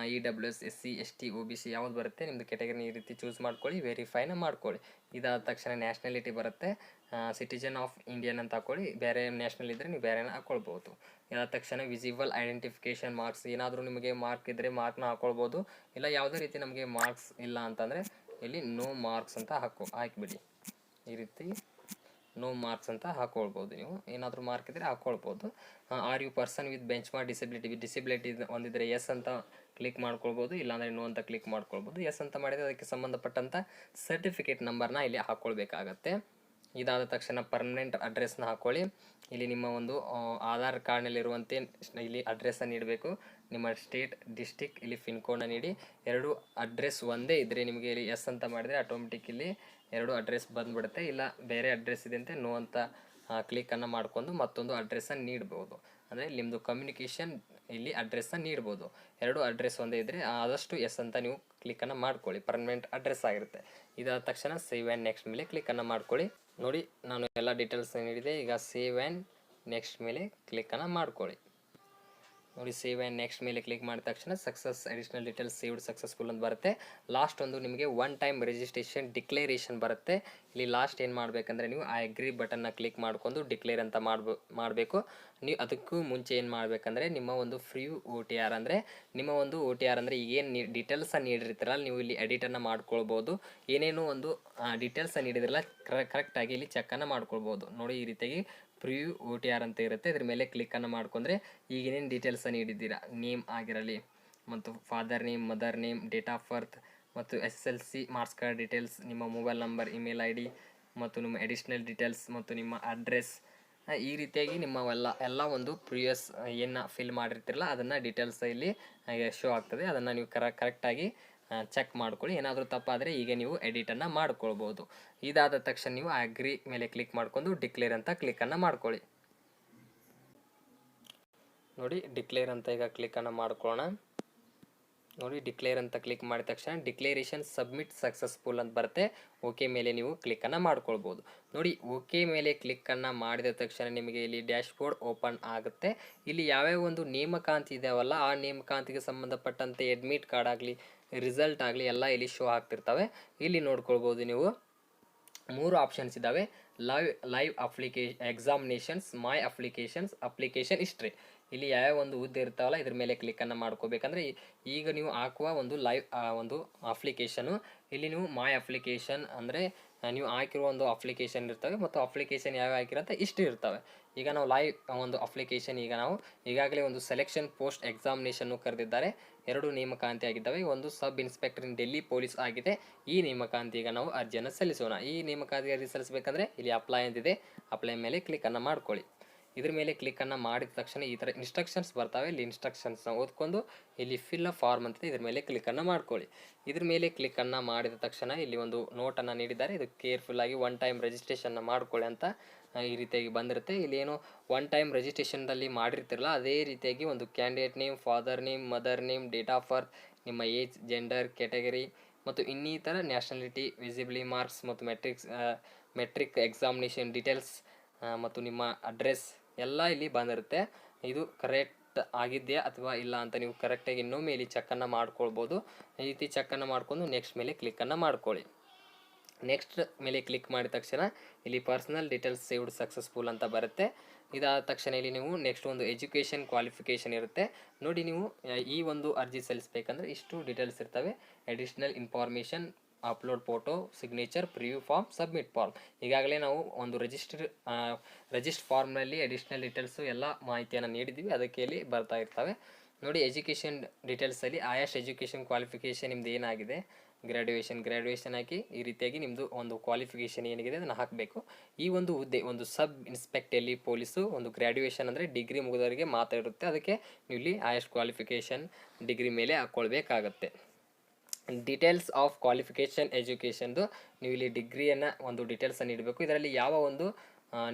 EWS SC ST OBC ಯಾವ್ದು ಬರುತ್ತೆ ನಿಮ್ಮದು ಕ್ಯಾಟಗರಿನ ಈ ರೀತಿ ಚೂಸ್ ಮಾಡ್ಕೊಳ್ಳಿ, ವೆರಿಫೈನ ಮಾಡ್ಕೊಳ್ಳಿ. ಇದಾದ ತಕ್ಷಣ ನ್ಯಾಷನಾಲಿಟಿ ಬರುತ್ತೆ, ಸಿಟಿಜನ್ ಆಫ್ ಇಂಡಿಯನ್ ಅಂತ ಹಾಕ್ಕೊಳ್ಳಿ. ಬೇರೆ ನ್ಯಾಷನಲ್ ಇದ್ದರೆ ನೀವು ಬೇರೆನ ಹಾಕ್ಕೊಳ್ಬೋದು. ಇದಾದ ತಕ್ಷಣ ವಿಸಿಬಲ್ ಐಡೆಂಟಿಫಿಕೇಷನ್ ಮಾರ್ಕ್ಸ್, ಏನಾದರೂ ನಿಮಗೆ ಮಾರ್ಕ್ ಇದ್ದರೆ ಮಾರ್ಕ್ನ ಹಾಕ್ಕೊಳ್ಬೋದು. ಇಲ್ಲ ಯಾವುದೇ ರೀತಿ ನಮಗೆ ಮಾರ್ಕ್ಸ್ ಇಲ್ಲ ಅಂತಂದರೆ ಇಲ್ಲಿ ನೋ ಮಾರ್ಕ್ಸ್ ಅಂತ ಹಾಕಿಬಿಡಿ. ಈ ರೀತಿ ನೋ ಮಾರ್ಕ್ಸ್ ಅಂತ ಹಾಕ್ಕೊಳ್ಬೋದು. ನೀವು ಏನಾದರೂ ಮಾರ್ಕ್ ಇದ್ದರೆ ಹಾಕ್ಕೊಳ್ಬೋದು. Are you person with benchmark disability ಹೊಂದಿದ್ರೆ ಎಸ್ ಅಂತ ಕ್ಲಿಕ್ ಮಾಡ್ಕೊಳ್ಬೋದು, ಇಲ್ಲಾಂದರೆ ನೋ ಅಂತ ಕ್ಲಿಕ್ ಮಾಡ್ಕೊಳ್ಬೋದು. ಎಸ್ ಅಂತ ಮಾಡಿದರೆ ಅದಕ್ಕೆ ಸಂಬಂಧಪಟ್ಟಂಥ ಸರ್ಟಿಫಿಕೇಟ್ ನಂಬರ್ನ ಇಲ್ಲಿ ಹಾಕ್ಕೊಳ್ಬೇಕಾಗತ್ತೆ. ಇದಾದ ತಕ್ಷಣ ಪರ್ಮನೆಂಟ್ ಅಡ್ರೆಸ್ನ ಹಾಕ್ಕೊಳ್ಳಿ. ಇಲ್ಲಿ ನಿಮ್ಮ ಒಂದು ಆಧಾರ್ ಕಾರ್ಡ್ನಲ್ಲಿರುವಂತೆ ಇಲ್ಲಿ ಅಡ್ರೆಸ್ಸನ್ನು ನೀಡಬೇಕು. ನಿಮ್ಮ ಸ್ಟೇಟ್, ಡಿಸ್ಟಿಕ್, ಇಲ್ಲಿ ಪಿನ್ ಕೋಡ್ನ ನೀಡಿ. ಎರಡು ಅಡ್ರೆಸ್ ಒಂದೇ ಇದ್ದರೆ ನಿಮಗೆ ಇಲ್ಲಿ ಎಸ್ ಅಂತ ಮಾಡಿದರೆ ಆಟೋಮೆಟಿಕ್ ಇಲ್ಲಿ ಎರಡು ಅಡ್ರೆಸ್ ಬಂದುಬಿಡುತ್ತೆ. ಇಲ್ಲ ಬೇರೆ ಅಡ್ರೆಸ್ ಇದೆ ಅಂತೆ ನೋ ಅಂತ ಕ್ಲಿಕ್ಕನ್ನು ಮಾಡ್ಕೊಂಡು ಮತ್ತೊಂದು ಅಡ್ರೆಸ್ಸನ್ನು ನೀಡ್ಬೋದು. ಅಂದರೆ ನಿಮ್ಮದು ಕಮ್ಯುನಿಕೇಷನ್ ಇಲ್ಲಿ ಅಡ್ರೆಸ್ಸನ್ನು ನೀಡ್ಬೋದು. ಎರಡು ಅಡ್ರೆಸ್ ಒಂದೇ ಇದ್ದರೆ ಆದಷ್ಟು ಎಸ್ ಅಂತ ನೀವು ಕ್ಲಿಕ್ಕನ್ನು ಮಾಡ್ಕೊಳ್ಳಿ, ಪರ್ಮನೆಂಟ್ ಅಡ್ರೆಸ್ ಆಗಿರುತ್ತೆ. ಇದಾದ ತಕ್ಷಣ ಸೇವ್ ಆ್ಯಂಡ್ ನೆಕ್ಸ್ಟ್ ಮೇಲೆ ಕ್ಲಿಕ್ಕನ್ನು ಮಾಡ್ಕೊಳ್ಳಿ. ನೋಡಿ, ನಾನು ಎಲ್ಲ ಡೀಟೇಲ್ಸ್ ನೀಡಿದೆ. ಈಗ ಸೇವ್ ಆ್ಯಂಡ್ ನೆಕ್ಸ್ಟ್ ಮೇಲೆ ಕ್ಲಿಕ್ಕನ್ನು ಮಾಡ್ಕೊಳ್ಳಿ. ನೋಡಿ, ಸೇವ್ ಆ್ಯಂಡ್ ನೆಕ್ಸ್ಟ್ ಮೇಲೆ ಕ್ಲಿಕ್ ಮಾಡಿದ ತಕ್ಷಣ success additional details saved successful ಅಂತ ಬರುತ್ತೆ. ಲಾಸ್ಟ್ ಒಂದು ನಿಮಗೆ ಒನ್ ಟೈಮ್ ರಿಜಿಸ್ಟ್ರೇಷನ್ ಡಿಕ್ಲೇರೇಷನ್ ಬರುತ್ತೆ. ಇಲ್ಲಿ ಲಾಸ್ಟ್ ಏನು ಮಾಡಬೇಕಂದ್ರೆ ನೀವು ಐ ಅಗ್ರಿ ಬಟನ್ನ ಕ್ಲಿಕ್ ಮಾಡ್ಕೊಂಡು ಡಿಕ್ಲೇರ್ ಅಂತ ಮಾಡಬೇಕು. ನೀವು ಅದಕ್ಕೂ ಮುಂಚೆ ಏನು ಮಾಡಬೇಕಂದ್ರೆ ನಿಮ್ಮ ಒಂದು ಫ್ರೀ OTR ಅಂದರೆ ನಿಮ್ಮ ಒಂದು OTR ಅಂದರೆ ಈಗೇನು ಡೀಟೇಲ್ಸನ್ನು ನೀಡಿರ್ತೀರಲ್ಲ, ನೀವು ಇಲ್ಲಿ ಎಡಿಟನ್ನು ಮಾಡ್ಕೊಳ್ಬೋದು. ಏನೇನೋ ಒಂದು ಡೀಟೇಲ್ಸನ್ನು ನೀಡಿದ್ರಲ್ಲ ಕರೆಕ್ಟಾಗಿ ಇಲ್ಲಿ ಚೆಕ್ಕನ್ನು ಮಾಡ್ಕೊಳ್ಬೋದು. ನೋಡಿ, ಈ ರೀತಿಯಾಗಿ ಪ್ರಿವ್ಯೂ OTR ಅಂತ ಇರುತ್ತೆ. ಇದ್ರ ಮೇಲೆ ಕ್ಲಿಕ್ಕನ್ನು ಮಾಡ್ಕೊಂಡ್ರೆ ಈಗೇನೇನು ಡೀಟೇಲ್ಸನ್ನು ನೀಡಿದ್ದೀರಾ, ನೇಮ್ ಆಗಿರಲಿ ಮತ್ತು father name, mother name, date of birth ಮತ್ತು SSLC ಮಾರ್ಕ್ಸ್ ಕಾರ್ಡ್ ಡೀಟೇಲ್ಸ್, ನಿಮ್ಮ ಮೊಬೈಲ್ ನಂಬರ್, ಇಮೇಲ್ ID ಮತ್ತು ನಿಮ್ಮ ಅಡಿಷ್ನಲ್ ಡೀಟೇಲ್ಸ್ ಮತ್ತು ನಿಮ್ಮ ಅಡ್ರೆಸ್, ಈ ರೀತಿಯಾಗಿ ನಿಮ್ಮ ಎಲ್ಲ ಒಂದು ಪ್ರಿವಿಯಸ್ ಏನು ಫಿಲ್ ಮಾಡಿರ್ತಿರಲ್ಲ ಅದನ್ನು ಡೀಟೇಲ್ಸ್ ಇಲ್ಲಿ ಶೋ ಆಗ್ತದೆ. ಅದನ್ನು ನೀವು ಕರೆಕ್ಟಾಗಿ ಚೆಕ್ ಮಾಡ್ಕೊಳ್ಳಿ. ಏನಾದರೂ ತಪ್ಪಾದರೆ ಈಗ ನೀವು ಎಡಿಟನ್ನು ಮಾಡ್ಕೊಳ್ಬೋದು. ಇದಾದ ತಕ್ಷಣ ನೀವು ಅಗ್ರಿ ಮೇಲೆ ಕ್ಲಿಕ್ ಮಾಡ್ಕೊಂಡು ಡಿಕ್ಲೇರ್ ಅಂತ ಕ್ಲಿಕ್ಕನ್ನು ಮಾಡ್ಕೊಳ್ಳಿ. ನೋಡಿ, ಡಿಕ್ಲೇರ್ ಅಂತ ಈಗ ಕ್ಲಿಕ್ಕನ್ನು ಮಾಡ್ಕೊಳ್ಳೋಣ. ನೋಡಿ, ಡಿಕ್ಲೇರ್ ಅಂತ ಕ್ಲಿಕ್ ಮಾಡಿದ ತಕ್ಷಣ ಡಿಕ್ಲೇರೇಷನ್ ಸಬ್ಮಿಟ್ ಸಕ್ಸಸ್ಫುಲ್ ಅಂತ ಬರುತ್ತೆ. ಓಕೆ ಮೇಲೆ ನೀವು ಕ್ಲಿಕ್ಕನ್ನು ಮಾಡ್ಕೊಳ್ಬೋದು. ನೋಡಿ, ಓಕೆ ಮೇಲೆ ಕ್ಲಿಕ್ಕನ್ನು ಮಾಡಿದ ತಕ್ಷಣ ನಿಮಗೆ ಇಲ್ಲಿ ಡ್ಯಾಶ್ಬೋರ್ಡ್ ಓಪನ್ ಆಗುತ್ತೆ. ಇಲ್ಲಿ ಯಾವ್ಯಾವ ಒಂದು ನೇಮಕಾತಿ ಇದಾವಲ್ಲ ಆ ನೇಮಕಾತಿಗೆ ಸಂಬಂಧಪಟ್ಟಂತೆ ಅಡ್ಮಿಟ್ ಕಾರ್ಡ್ ಆಗಲಿ, ರಿಸಲ್ಟ್ ಆಗಲಿ ಎಲ್ಲ ಇಲ್ಲಿ ಶೋ ಆಗ್ತಿರ್ತವೆ. ಇಲ್ಲಿ ನೋಡ್ಕೊಳ್ಬೋದು ನೀವು 3 ಆಪ್ಷನ್ಸ್ ಇದ್ದಾವೆ. ಲೈವ್ ಎಕ್ಸಾಮಿನೇಷನ್ಸ್, ಮೈ ಅಪ್ಲಿಕೇಶನ್ ಹಿಸ್ಟ್ರಿ. ಇಲ್ಲಿ ಯಾವ್ಯಾವ ಒಂದು ಹುದ್ದೆ ಇರ್ತಾವಲ್ಲ ಇದ್ರ ಮೇಲೆ ಕ್ಲಿಕ್ಕನ್ನು ಮಾಡ್ಕೋಬೇಕಂದ್ರೆ ಈಗ ನೀವು ಹಾಕುವ ಒಂದು ಲೈವ್ ಒಂದು ಅಪ್ಲಿಕೇಶನು, ಇಲ್ಲಿ ನೀವು ಮೈ ಅಪ್ಲಿಕೇಶನ್ ಅಂದರೆ ನೀವು ಹಾಕಿರುವ ಒಂದು ಅಪ್ಲಿಕೇಶನ್ ಇರ್ತವೆ ಮತ್ತು ಅಪ್ಲಿಕೇಶನ್ ಯಾವ್ಯಾವ ಹಾಕಿರುತ್ತೆ ಇಷ್ಟು ಇರ್ತವೆ. ಈಗ ನಾವು ಲೈವ್ ಒಂದು ಅಪ್ಲಿಕೇಶನ್ ಈಗ ನಾವು ಈಗಾಗಲೇ ಒಂದು ಸೆಲೆಕ್ಷನ್ ಪೋಸ್ಟ್ ಎಕ್ಸಾಮಿನೇಷನ್ನು ಕರೆದಿದ್ದಾರೆ. 2 ನೇಮಕಾತಿ ಆಗಿದ್ದಾವೆ. ಒಂದು ಸಬ್ ಇನ್ಸ್ಪೆಕ್ಟರ್ ಇನ್ ಡೆಲ್ಲಿ ಪೊಲೀಸ್ ಆಗಿದೆ. ಈ ನೇಮಕಾತಿ ಈಗ ನಾವು ಅರ್ಜಿಯನ್ನು ಸಲ್ಲಿಸೋಣ. ಈ ನೇಮಕಾತಿ ಅರ್ಜಿ ಸಲ್ಲಿಸಬೇಕಂದ್ರೆ ಇಲ್ಲಿ ಅಪ್ಲೈ ಅಂತಿದೆ, ಅಪ್ಲೈ ಮೇಲೆ ಕ್ಲಿಕ್ಕನ್ನು ಮಾಡ್ಕೊಳ್ಳಿ. ಇದ್ರ ಮೇಲೆ ಕ್ಲಿಕ್ಕನ್ನು ಮಾಡಿದ ತಕ್ಷಣ ಈ ಥರ ಇನ್ಸ್ಟ್ರಕ್ಷನ್ಸ್ ಬರ್ತವೆ. ಇಲ್ಲಿ ಇನ್ಸ್ಟ್ರಕ್ಷನ್ಸ್ನ ಓದ್ಕೊಂಡು ಇಲ್ಲಿ ಫಿಲ್ ಅ ಫಾರ್ಮ್ ಅಂತ ಇದ್ರ ಮೇಲೆ ಕ್ಲಿಕ್ಕನ್ನು ಮಾಡ್ಕೊಳ್ಳಿ. ಇದ್ರ ಮೇಲೆ ಕ್ಲಿಕ್ಕನ್ನು ಮಾಡಿದ ತಕ್ಷಣ ಇಲ್ಲಿ ಒಂದು ನೋಟನ್ನು ನೀಡಿದ್ದಾರೆ. ಇದು ಕೇರ್ಫುಲ್ಲಾಗಿ ಒನ್ ಟೈಮ್ ರಿಜಿಸ್ಟ್ರೇಷನ್ನ ಮಾಡ್ಕೊಳ್ಳಿ ಅಂತ ಈ ರೀತಿಯಾಗಿ ಬಂದಿರುತ್ತೆ. ಇಲ್ಲಿ ಏನು ಒನ್ ಟೈಮ್ ರಿಜಿಸ್ಟ್ರೇಷನ್ದಲ್ಲಿ ಮಾಡಿರ್ತಿರಲ್ಲ ಅದೇ ರೀತಿಯಾಗಿ ಒಂದು candidate name, father name, mother name, date of birth, ನಿಮ್ಮ ಏಜ್, ಜೆಂಡರ್, ಕ್ಯಾಟಗರಿ ಮತ್ತು ಇನ್ನಿತರ ನ್ಯಾಷನಾಲಿಟಿ, ವಿಸಿಬಿಲಿ ಮಾರ್ಕ್ಸ್ ಮತ್ತು ಮೆಟ್ರಿಕ್ ಎಕ್ಸಾಮಿನೇಷನ್ ಡೀಟೇಲ್ಸ್ ಮತ್ತು ನಿಮ್ಮ ಅಡ್ರೆಸ್ ಎಲ್ಲ ಇಲ್ಲಿ ಬಂದಿರುತ್ತೆ. ಇದು ಕರೆಕ್ಟ್ ಆಗಿದೆಯಾ ಅಥವಾ ಇಲ್ಲ ಅಂತ ನೀವು ಕರೆಕ್ಟಾಗಿ ಇನ್ನೊಮ್ಮೆ ಇಲ್ಲಿ ಚೆಕ್ಕನ್ನು ಮಾಡ್ಕೊಳ್ಬೋದು. ಈ ರೀತಿ ಚೆಕ್ಕನ್ನು ಮಾಡ್ಕೊಂಡು ನೆಕ್ಸ್ಟ್ ಮೇಲೆ ಕ್ಲಿಕ್ಕನ್ನು ಮಾಡ್ಕೊಳ್ಳಿ. ನೆಕ್ಸ್ಟ್ ಮೇಲೆ ಕ್ಲಿಕ್ ಮಾಡಿದ ತಕ್ಷಣ ಇಲ್ಲಿ ಪರ್ಸನಲ್ ಡೀಟೇಲ್ಸ್ ಸೇವ್ಡ್ ಸಕ್ಸಸ್ಫುಲ್ ಅಂತ ಬರುತ್ತೆ. ಇದಾದ ತಕ್ಷಣ ಇಲ್ಲಿ ನೀವು ನೆಕ್ಸ್ಟ್ ಒಂದು ಎಜುಕೇಷನ್ ಕ್ವಾಲಿಫಿಕೇಷನ್ ಇರುತ್ತೆ. ನೋಡಿ, ನೀವು ಈ ಒಂದು ಅರ್ಜಿ ಸಲ್ಲಿಸಬೇಕಂದ್ರೆ ಇಷ್ಟು ಡೀಟೇಲ್ಸ್ ಇರ್ತವೆ. Additional information, upload photo, signature, preview form, submit form. ಈಗಾಗಲೇ ನಾವು ಒಂದು ರಿಜಿಸ್ಟರ್ ಫಾರ್ಮ್ನಲ್ಲಿ ಅಡಿಷ್ನಲ್ ಡೀಟೇಲ್ಸು ಎಲ್ಲ ಮಾಹಿತಿಯನ್ನು ನೀಡಿದ್ದೀವಿ, ಅದಕ್ಕೆ ಇಲ್ಲಿ ಬರ್ತಾ ಇರ್ತವೆ. ನೋಡಿ, ಎಜುಕೇಷನ್ ಡೀಟೇಲ್ಸಲ್ಲಿ ಆಯಸ್ಟ್ ಎಜುಕೇಷನ್ ಕ್ವಾಲಿಫಿಕೇಷನ್ ನಿಮ್ದು ಏನಾಗಿದೆ, ಗ್ರ್ಯಾಜುಯೇಷನ್ ಹಾಕಿ ಈ ರೀತಿಯಾಗಿ ನಿಮ್ಮದು ಒಂದು ಕ್ವಾಲಿಫಿಕೇಷನ್ ಏನಿದೆ ಅದನ್ನು ಹಾಕಬೇಕು. ಈ ಒಂದು ಹುದ್ದೆ ಒಂದು ಸಬ್ ಇನ್ಸ್ಪೆಕ್ಟಲ್ಲಿ ಪೊಲೀಸು ಒಂದು ಗ್ರ್ಯಾಜುಯೇಷನ್ ಅಂದರೆ ಡಿಗ್ರಿ ಮುಗಿದವರಿಗೆ ಮಾತ್ರ ಇರುತ್ತೆ. ಅದಕ್ಕೆ ನೀವು ಇಲ್ಲಿ ಆಯಸ್ಟ್ ಕ್ವಾಲಿಫಿಕೇಷನ್ ಡಿಗ್ರಿ ಮೇಲೆ ಹಾಕ್ಕೊಳ್ಬೇಕಾಗತ್ತೆ. ಡೀಟೇಲ್ಸ್ ಆಫ್ ಕ್ವಾಲಿಫಿಕೇಷನ್ ಎಜುಕೇಷನ್ದು ನೀವು ಇಲ್ಲಿ ಡಿಗ್ರಿಯನ್ನು ಒಂದು ಡೀಟೇಲ್ಸನ್ನು ನೀಡಬೇಕು. ಇದರಲ್ಲಿ ಯಾವ ಒಂದು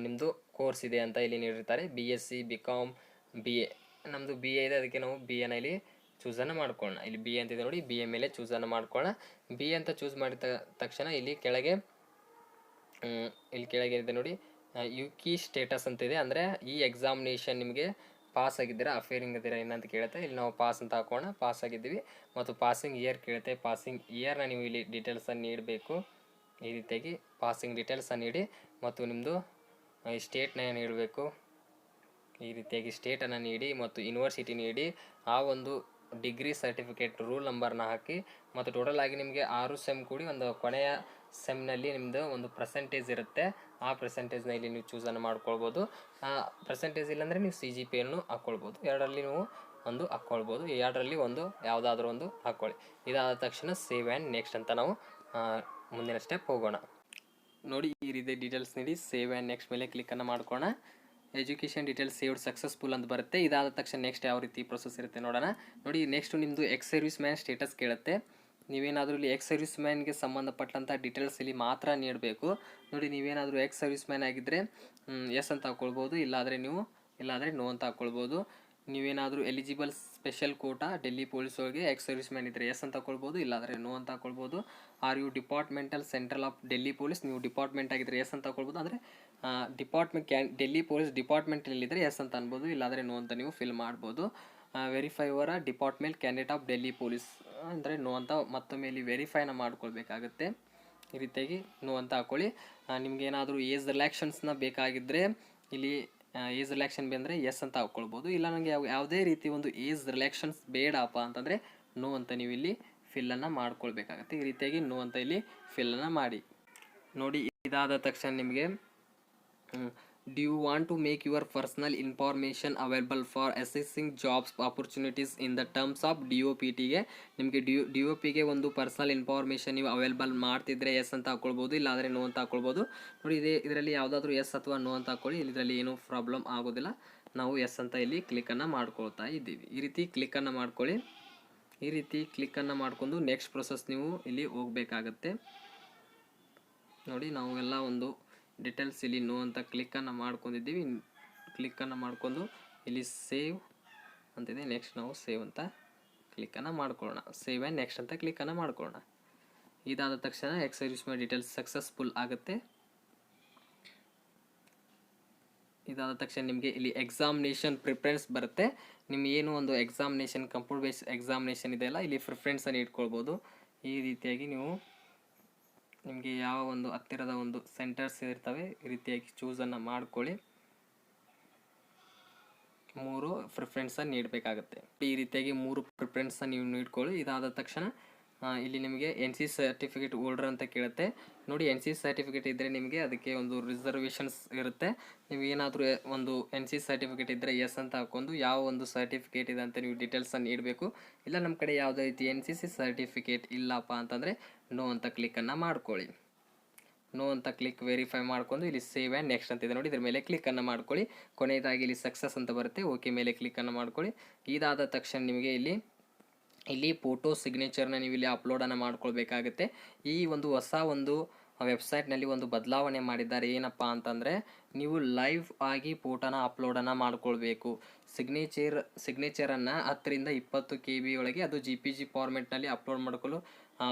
ನಿಮ್ಮದು ಕೋರ್ಸ್ ಇದೆ ಅಂತ ಇಲ್ಲಿ ನೀಡಿರ್ತಾರೆ. BSc, BCom, BA. ನಮ್ಮದು BA ಇದೆ, ಅದಕ್ಕೆ ನಾವು BAನ ಇಲ್ಲಿ ಚೂಸನ್ನು ಮಾಡ್ಕೊಳ್ಳೋಣ. ಇಲ್ಲಿ BA ಅಂತಿದೆ ನೋಡಿ, BA ಮೇಲೆ ಚೂಸನ್ನು ಮಾಡ್ಕೊಳ್ಳೋಣ. BA ಅಂತ ಚೂಸ್ ಮಾಡಿದ ತಕ್ಷಣ ಇಲ್ಲಿ ಕೆಳಗೆ ಇದೆ ನೋಡಿ, ಯುಕಿ ಸ್ಟೇಟಸ್ ಅಂತಿದೆ. ಅಂದರೆ ಈ ಎಕ್ಸಾಮಿನೇಷನ್ ನಿಮಗೆ ಪಾಸ್ ಆಗಿದ್ದೀರಾ, ಅಫೇರಿಂಗ್ ಇದ್ದೀರಾ ಏನಂತ ಕೇಳುತ್ತೆ. ಇಲ್ಲಿ ನಾವು ಪಾಸ್ ಅಂತ ಹಾಕೋಣ, ಪಾಸ್ ಆಗಿದ್ದೀವಿ. ಮತ್ತು ಪಾಸಿಂಗ್ ಇಯರ್ ಕೇಳುತ್ತೆ, ಪಾಸಿಂಗ್ ಇಯರ್ನ ನೀವು ಇಲ್ಲಿ ಡೀಟೇಲ್ಸನ್ನು ನೀಡಬೇಕು. ಈ ರೀತಿಯಾಗಿ ಪಾಸಿಂಗ್ ಡೀಟೇಲ್ಸನ್ನು ನೀಡಿ ಮತ್ತು ನಿಮ್ಮದು ಸ್ಟೇಟ್ನ ನೀಡಬೇಕು. ಈ ರೀತಿಯಾಗಿ ಸ್ಟೇಟನ್ನು ನೀಡಿ ಮತ್ತು ಯೂನಿವರ್ಸಿಟಿ ನೀಡಿ ಆ ಒಂದು ಡಿಗ್ರಿ ಸರ್ಟಿಫಿಕೇಟ್ ರೂಲ್ ನಂಬರ್ನ ಹಾಕಿ ಮತ್ತು ಟೋಟಲ್ ಆಗಿ ನಿಮಗೆ 6 ಸೆಮ್ ಕೂಡಿ ಒಂದು ಕೊನೆಯ ಸೆಮ್ನಲ್ಲಿ ನಿಮ್ಮದು ಒಂದು ಪರ್ಸೆಂಟೇಜ್ ಇರುತ್ತೆ. ಆ ಪರ್ಸೆಂಟೇಜ್ನ ಇಲ್ಲಿ ನೀವು ಚೂಸನ್ನು ಮಾಡ್ಕೊಳ್ಬೋದು. ಪರ್ಸೆಂಟೇಜ್ ಇಲ್ಲಾಂದರೆ ನೀವು CGPಯನ್ನು ಹಾಕ್ಕೊಳ್ಬೋದು. ಎರಡರಲ್ಲಿ ನೀವು ಒಂದು ಹಾಕ್ಕೊಳ್ಬೋದು. ಎರಡರಲ್ಲಿ ಒಂದು ಯಾವುದಾದ್ರೂ ಒಂದು ಹಾಕ್ಕೊಳ್ಳಿ. ಇದಾದ ತಕ್ಷಣ ಸೇವ್ ಆ್ಯಂಡ್ ನೆಕ್ಸ್ಟ್ ಅಂತ ನಾವು ಮುಂದಿನ ಸ್ಟೆಪ್ ಹೋಗೋಣ. ನೋಡಿ ಈ ರೀತಿ ಡೀಟೇಲ್ಸ್ ನೀಡಿ ಸೇವ್ ಆ್ಯಂಡ್ ನೆಕ್ಸ್ಟ್ ಮೇಲೆ ಕ್ಲಿಕ್ಕನ್ನು ಮಾಡ್ಕೋಣ. ಎಜುಕೇಷನ್ ಡೀಟೇಲ್ಸ್ ಸೇವ್ಡ್ ಸಕ್ಸಸ್ಫುಲ್ ಅಂತ ಬರುತ್ತೆ. ಇದಾದ ತಕ್ಷಣ ನೆಕ್ಸ್ಟ್ ಯಾವ ರೀತಿ ಪ್ರೊಸೆಸ್ ಇರುತ್ತೆ ನೋಡೋಣ. ನೋಡಿ ನೆಕ್ಸ್ಟ್ ನಿಮ್ಮದು ಎಕ್ಸ್ ಸರ್ವಿಸ್ ಮ್ಯಾನ್ ಸ್ಟೇಟಸ್ ಕೇಳುತ್ತೆ. ನೀವೇನಾದರೂ ಇಲ್ಲಿ ಎಕ್ಸ್ ಸರ್ವಿಸ್ ಮ್ಯಾನ್ಗೆ ಸಂಬಂಧಪಟ್ಟಂಥ ಡೀಟೇಲ್ಸ್ ಇಲ್ಲಿ ಮಾತ್ರ ನೀಡಬೇಕು. ನೋಡಿ ನೀವೇನಾದರೂ ಎಕ್ಸ್ ಸರ್ವಿಸ್ ಮ್ಯಾನ್ ಆಗಿದ್ದರೆ ಎಸ್ ಅಂತ ಹಾಕ್ಕೊಳ್ಬೋದು, ಇಲ್ಲಾಂದರೆ ನೋ ಅಂತ ಹಾಕ್ಕೊಳ್ಬೋದು. ನೀವೇನಾದರೂ eligible special quota Delhi police ಒಳಗೆ ಎಕ್ಸ್ ಸರ್ವಿಸ್ ಮ್ಯಾನ್ ಇದ್ದರೆ ಎಸ್ ಅಂತ ಹಾಕ್ಕೊಳ್ಬೋದು, ಇಲ್ಲಾಂದರೆ ನೋ ಅಂತ ಹಾಕ್ಕೊಳ್ಬೋದು. Are you departmental central of Delhi police, ನೀವು ಡಿಪಾರ್ಟ್ಮೆಂಟ್ ಆಗಿದ್ದರೆ ಎಸ್ ಅಂತ ಹಾಕ್ಕೊಳ್ಬೋದು. ಅಂದರೆ ಡೆಲ್ಲಿ ಪೊಲೀಸ್ ಡಿಪಾರ್ಟ್ಮೆಂಟಲ್ಲಿದ್ದರೆ ಎಸ್ ಅಂತ ಅನ್ಬೋದು, ಇಲ್ಲಾಂದರೆ ನೋ ಅಂತ ನೀವು ಫಿಲ್ ಮಾಡ್ಬೋದು. Verify your department candidate of Delhi police ಅಂದರೆ ನೋ ಅಂತ ಮತ್ತೊಮ್ಮೆ ಇಲ್ಲಿ ವೆರಿಫೈನ ಮಾಡ್ಕೊಳ್ಬೇಕಾಗುತ್ತೆ. ಈ ರೀತಿಯಾಗಿ ನೋ ಅಂತ ಹಾಕ್ಕೊಳ್ಳಿ. ನಿಮಗೇನಾದರೂ ಏಜ್ ರಿಲ್ಯಾಕ್ಷನ್ಸ್ನ ಬೇಕಾಗಿದ್ದರೆ ಇಲ್ಲಿ ಏಜ್ ರಿಲ್ಯಾಕ್ಷನ್ ಬಂದರೆ ಎಸ್ ಅಂತ ಹಾಕ್ಕೊಳ್ಬೋದು. ಇಲ್ಲ ನನಗೆ ಯಾವುದೇ ರೀತಿ ಒಂದು ಏಜ್ ರಿಲ್ಯಾಕ್ಷನ್ಸ್ ಬೇಡಪ್ಪ ಅಂತಂದರೆ ನೋ ಅಂತ ನೀವು ಇಲ್ಲಿ ಫಿಲ್ಲನ್ನು ಮಾಡ್ಕೊಳ್ಬೇಕಾಗತ್ತೆ. ಈ ರೀತಿಯಾಗಿ ನೋ ಅಂತ ಇಲ್ಲಿ ಫಿಲ್ಲನ್ನು ಮಾಡಿ. ನೋಡಿ ಇದಾದ ತಕ್ಷಣ ನಿಮಗೆ do you want to make your personal information available for assessing jobs opportunities in the terms of DOPTಗೆ ನಿಮಗೆ DOPಗೆ ಒಂದು ಪರ್ಸನಲ್ ಇನ್ಫಾರ್ಮೇಷನ್ ನೀವು ಅವೈಲಬಲ್ ಮಾಡ್ತಿದ್ರೆ ಎಸ್ ಅಂತ ಹಾಕ್ಕೊಳ್ಬೋದು, ಇಲ್ಲಾಂದರೆ ನೋ ಅಂತ ಹಾಕ್ಕೊಳ್ಬೋದು. ನೋಡಿ ಇದರಲ್ಲಿ ಯಾವುದಾದ್ರೂ ಎಸ್ ಅಥವಾ ನೋ ಅಂತ ಹಾಕ್ಕೊಳ್ಳಿ. ಇದರಲ್ಲಿ ಏನೂ ಪ್ರಾಬ್ಲಮ್ ಆಗೋದಿಲ್ಲ. ನಾವು ಎಸ್ ಅಂತ ಇಲ್ಲಿ ಕ್ಲಿಕ್ಕನ್ನು ಮಾಡ್ಕೊಳ್ತಾ ಇದ್ದೀವಿ. ಈ ರೀತಿ ಕ್ಲಿಕ್ಕನ್ನು ಮಾಡ್ಕೊಳ್ಳಿ. ಈ ರೀತಿ ಕ್ಲಿಕ್ಕನ್ನು ಮಾಡ್ಕೊಂಡು ನೆಕ್ಸ್ಟ್ ಪ್ರೊಸೆಸ್ ನೀವು ಇಲ್ಲಿ ಹೋಗಬೇಕಾಗತ್ತೆ. ನೋಡಿ ನಾವು ಎಲ್ಲ ಒಂದು ಡೀಟೇಲ್ಸ್ ಇಲ್ಲಿ ನೋ ಅಂತ ಕ್ಲಿಕ್ಕನ್ನು ಮಾಡ್ಕೊಂಡಿದ್ದೀವಿ. ಕ್ಲಿಕ್ಕನ್ನು ಮಾಡ್ಕೊಂಡು ಇಲ್ಲಿ ಸೇವ್ ಅಂತಿದೆ. ನೆಕ್ಸ್ಟ್ ನಾವು ಸೇವ್ ಅಂತ ಕ್ಲಿಕ್ಕನ್ನು ಮಾಡ್ಕೊಳ್ಳೋಣ. ಸೇವ್ ಆ್ಯಂಡ್ ನೆಕ್ಸ್ಟ್ ಅಂತ ಕ್ಲಿಕ್ಕನ್ನು ಮಾಡ್ಕೊಳ್ಳೋಣ. ಇದಾದ ತಕ್ಷಣ X service man details successful ಆಗುತ್ತೆ. ಇದಾದ ತಕ್ಷಣ ನಿಮಗೆ ಇಲ್ಲಿ ಎಕ್ಸಾಮಿನೇಷನ್ ಪ್ರಿಫರೆನ್ಸ್ ಬರುತ್ತೆ. ನಿಮ್ಗೆ ಏನು ಒಂದು ಎಕ್ಸಾಮಿನೇಷನ್ ಕಂಪ್ಯೂಟರ್ ಬೇಸ್ಡ್ ಎಕ್ಸಾಮಿನೇಷನ್ ಇದೆಯಲ್ಲ, ಇಲ್ಲಿ ಪ್ರಿಫರೆನ್ಸನ್ನು ಇಟ್ಕೊಳ್ಬೋದು. ಈ ರೀತಿಯಾಗಿ ನೀವು ನಿಮಗೆ ಯಾವ ಒಂದು ಹತ್ತಿರದ ಒಂದು ಸೆಂಟರ್ಸ್ ಇರ್ತವೆ ಈ ರೀತಿಯಾಗಿ ಚೂಸನ್ನು ಮಾಡ್ಕೊಳ್ಳಿ. 3 ಪ್ರಿಫರೆನ್ಸನ್ನು ನೀಡಬೇಕಾಗುತ್ತೆ. ಈ ರೀತಿಯಾಗಿ 3 ಪ್ರಿಫರೆನ್ಸನ್ನು ನೀವು ನೀಡ್ಕೊಳ್ಳಿ. ಇದಾದ ತಕ್ಷಣ ಇಲ್ಲಿ ನಿಮಗೆ NC ಸರ್ಟಿಫಿಕೇಟ್ ಹೋಲ್ಡರ್ ಅಂತ ಕೇಳುತ್ತೆ. ನೋಡಿ NC ಸರ್ಟಿಫಿಕೇಟ್ ಇದ್ದರೆ ನಿಮಗೆ ಅದಕ್ಕೆ ಒಂದು ರಿಸರ್ವೇಷನ್ಸ್ ಇರುತ್ತೆ. ನೀವು ಏನಾದರೂ ಒಂದು NC ಸರ್ಟಿಫಿಕೇಟ್ ಇದ್ದರೆ ಎಸ್ ಅಂತ ಹಾಕ್ಕೊಂಡು ಯಾವ ಒಂದು ಸರ್ಟಿಫಿಕೇಟ್ ಇದೆ ಅಂತ ನೀವು ಡೀಟೇಲ್ಸನ್ನು ನೀಡಬೇಕು. ಇಲ್ಲ ನಮ್ಮ ಕಡೆ ಯಾವುದೇ ರೀತಿ NCC ಸರ್ಟಿಫಿಕೇಟ್ ಇಲ್ಲಪ್ಪ ಅಂತಂದರೆ ನೋ ಅಂತ ಕ್ಲಿಕ್ಕನ್ನು ಮಾಡ್ಕೊಳ್ಳಿ. ನೋ ಅಂತ ಕ್ಲಿಕ್ ವೆರಿಫೈ ಮಾಡ್ಕೊಂಡು ಇಲ್ಲಿ ಸೇವ್ ಆ್ಯಂಡ್ ನೆಕ್ಸ್ಟ್ ಅಂತಿದೆ ನೋಡಿ, ಇದ್ರ ಮೇಲೆ ಕ್ಲಿಕ್ಕನ್ನು ಮಾಡ್ಕೊಳ್ಳಿ. ಕೊನೆಯದಾಗಿ ಇಲ್ಲಿ ಸಕ್ಸಸ್ ಅಂತ ಬರುತ್ತೆ, ಓಕೆ ಮೇಲೆ ಕ್ಲಿಕ್ಕನ್ನು ಮಾಡ್ಕೊಳ್ಳಿ. ಇದಾದ ತಕ್ಷಣ ನಿಮಗೆ ಇಲ್ಲಿ ಫೋಟೋ ಸಿಗ್ನೇಚರ್ನ ನೀವು ಇಲ್ಲಿ ಅಪ್ಲೋಡನ್ನು ಮಾಡ್ಕೊಳ್ಬೇಕಾಗುತ್ತೆ. ಈ ಒಂದು ಹೊಸ ಒಂದು ವೆಬ್ಸೈಟ್ನಲ್ಲಿ ಒಂದು ಬದಲಾವಣೆ ಮಾಡಿದ್ದಾರೆ. ಏನಪ್ಪ ಅಂತಂದರೆ ನೀವು ಲೈವ್ ಆಗಿ ಫೋಟೋನ ಅಪ್ಲೋಡನ್ನು ಮಾಡ್ಕೊಳ್ಬೇಕು. ಸಿಗ್ನೇಚರನ್ನು 10 ರಿಂದ 20 KB ಒಳಗೆ ಅದು JPG ಫಾರ್ಮೆಟ್ನಲ್ಲಿ ಅಪ್ಲೋಡ್ ಮಾಡ್ಕೊಳ್ಳಲು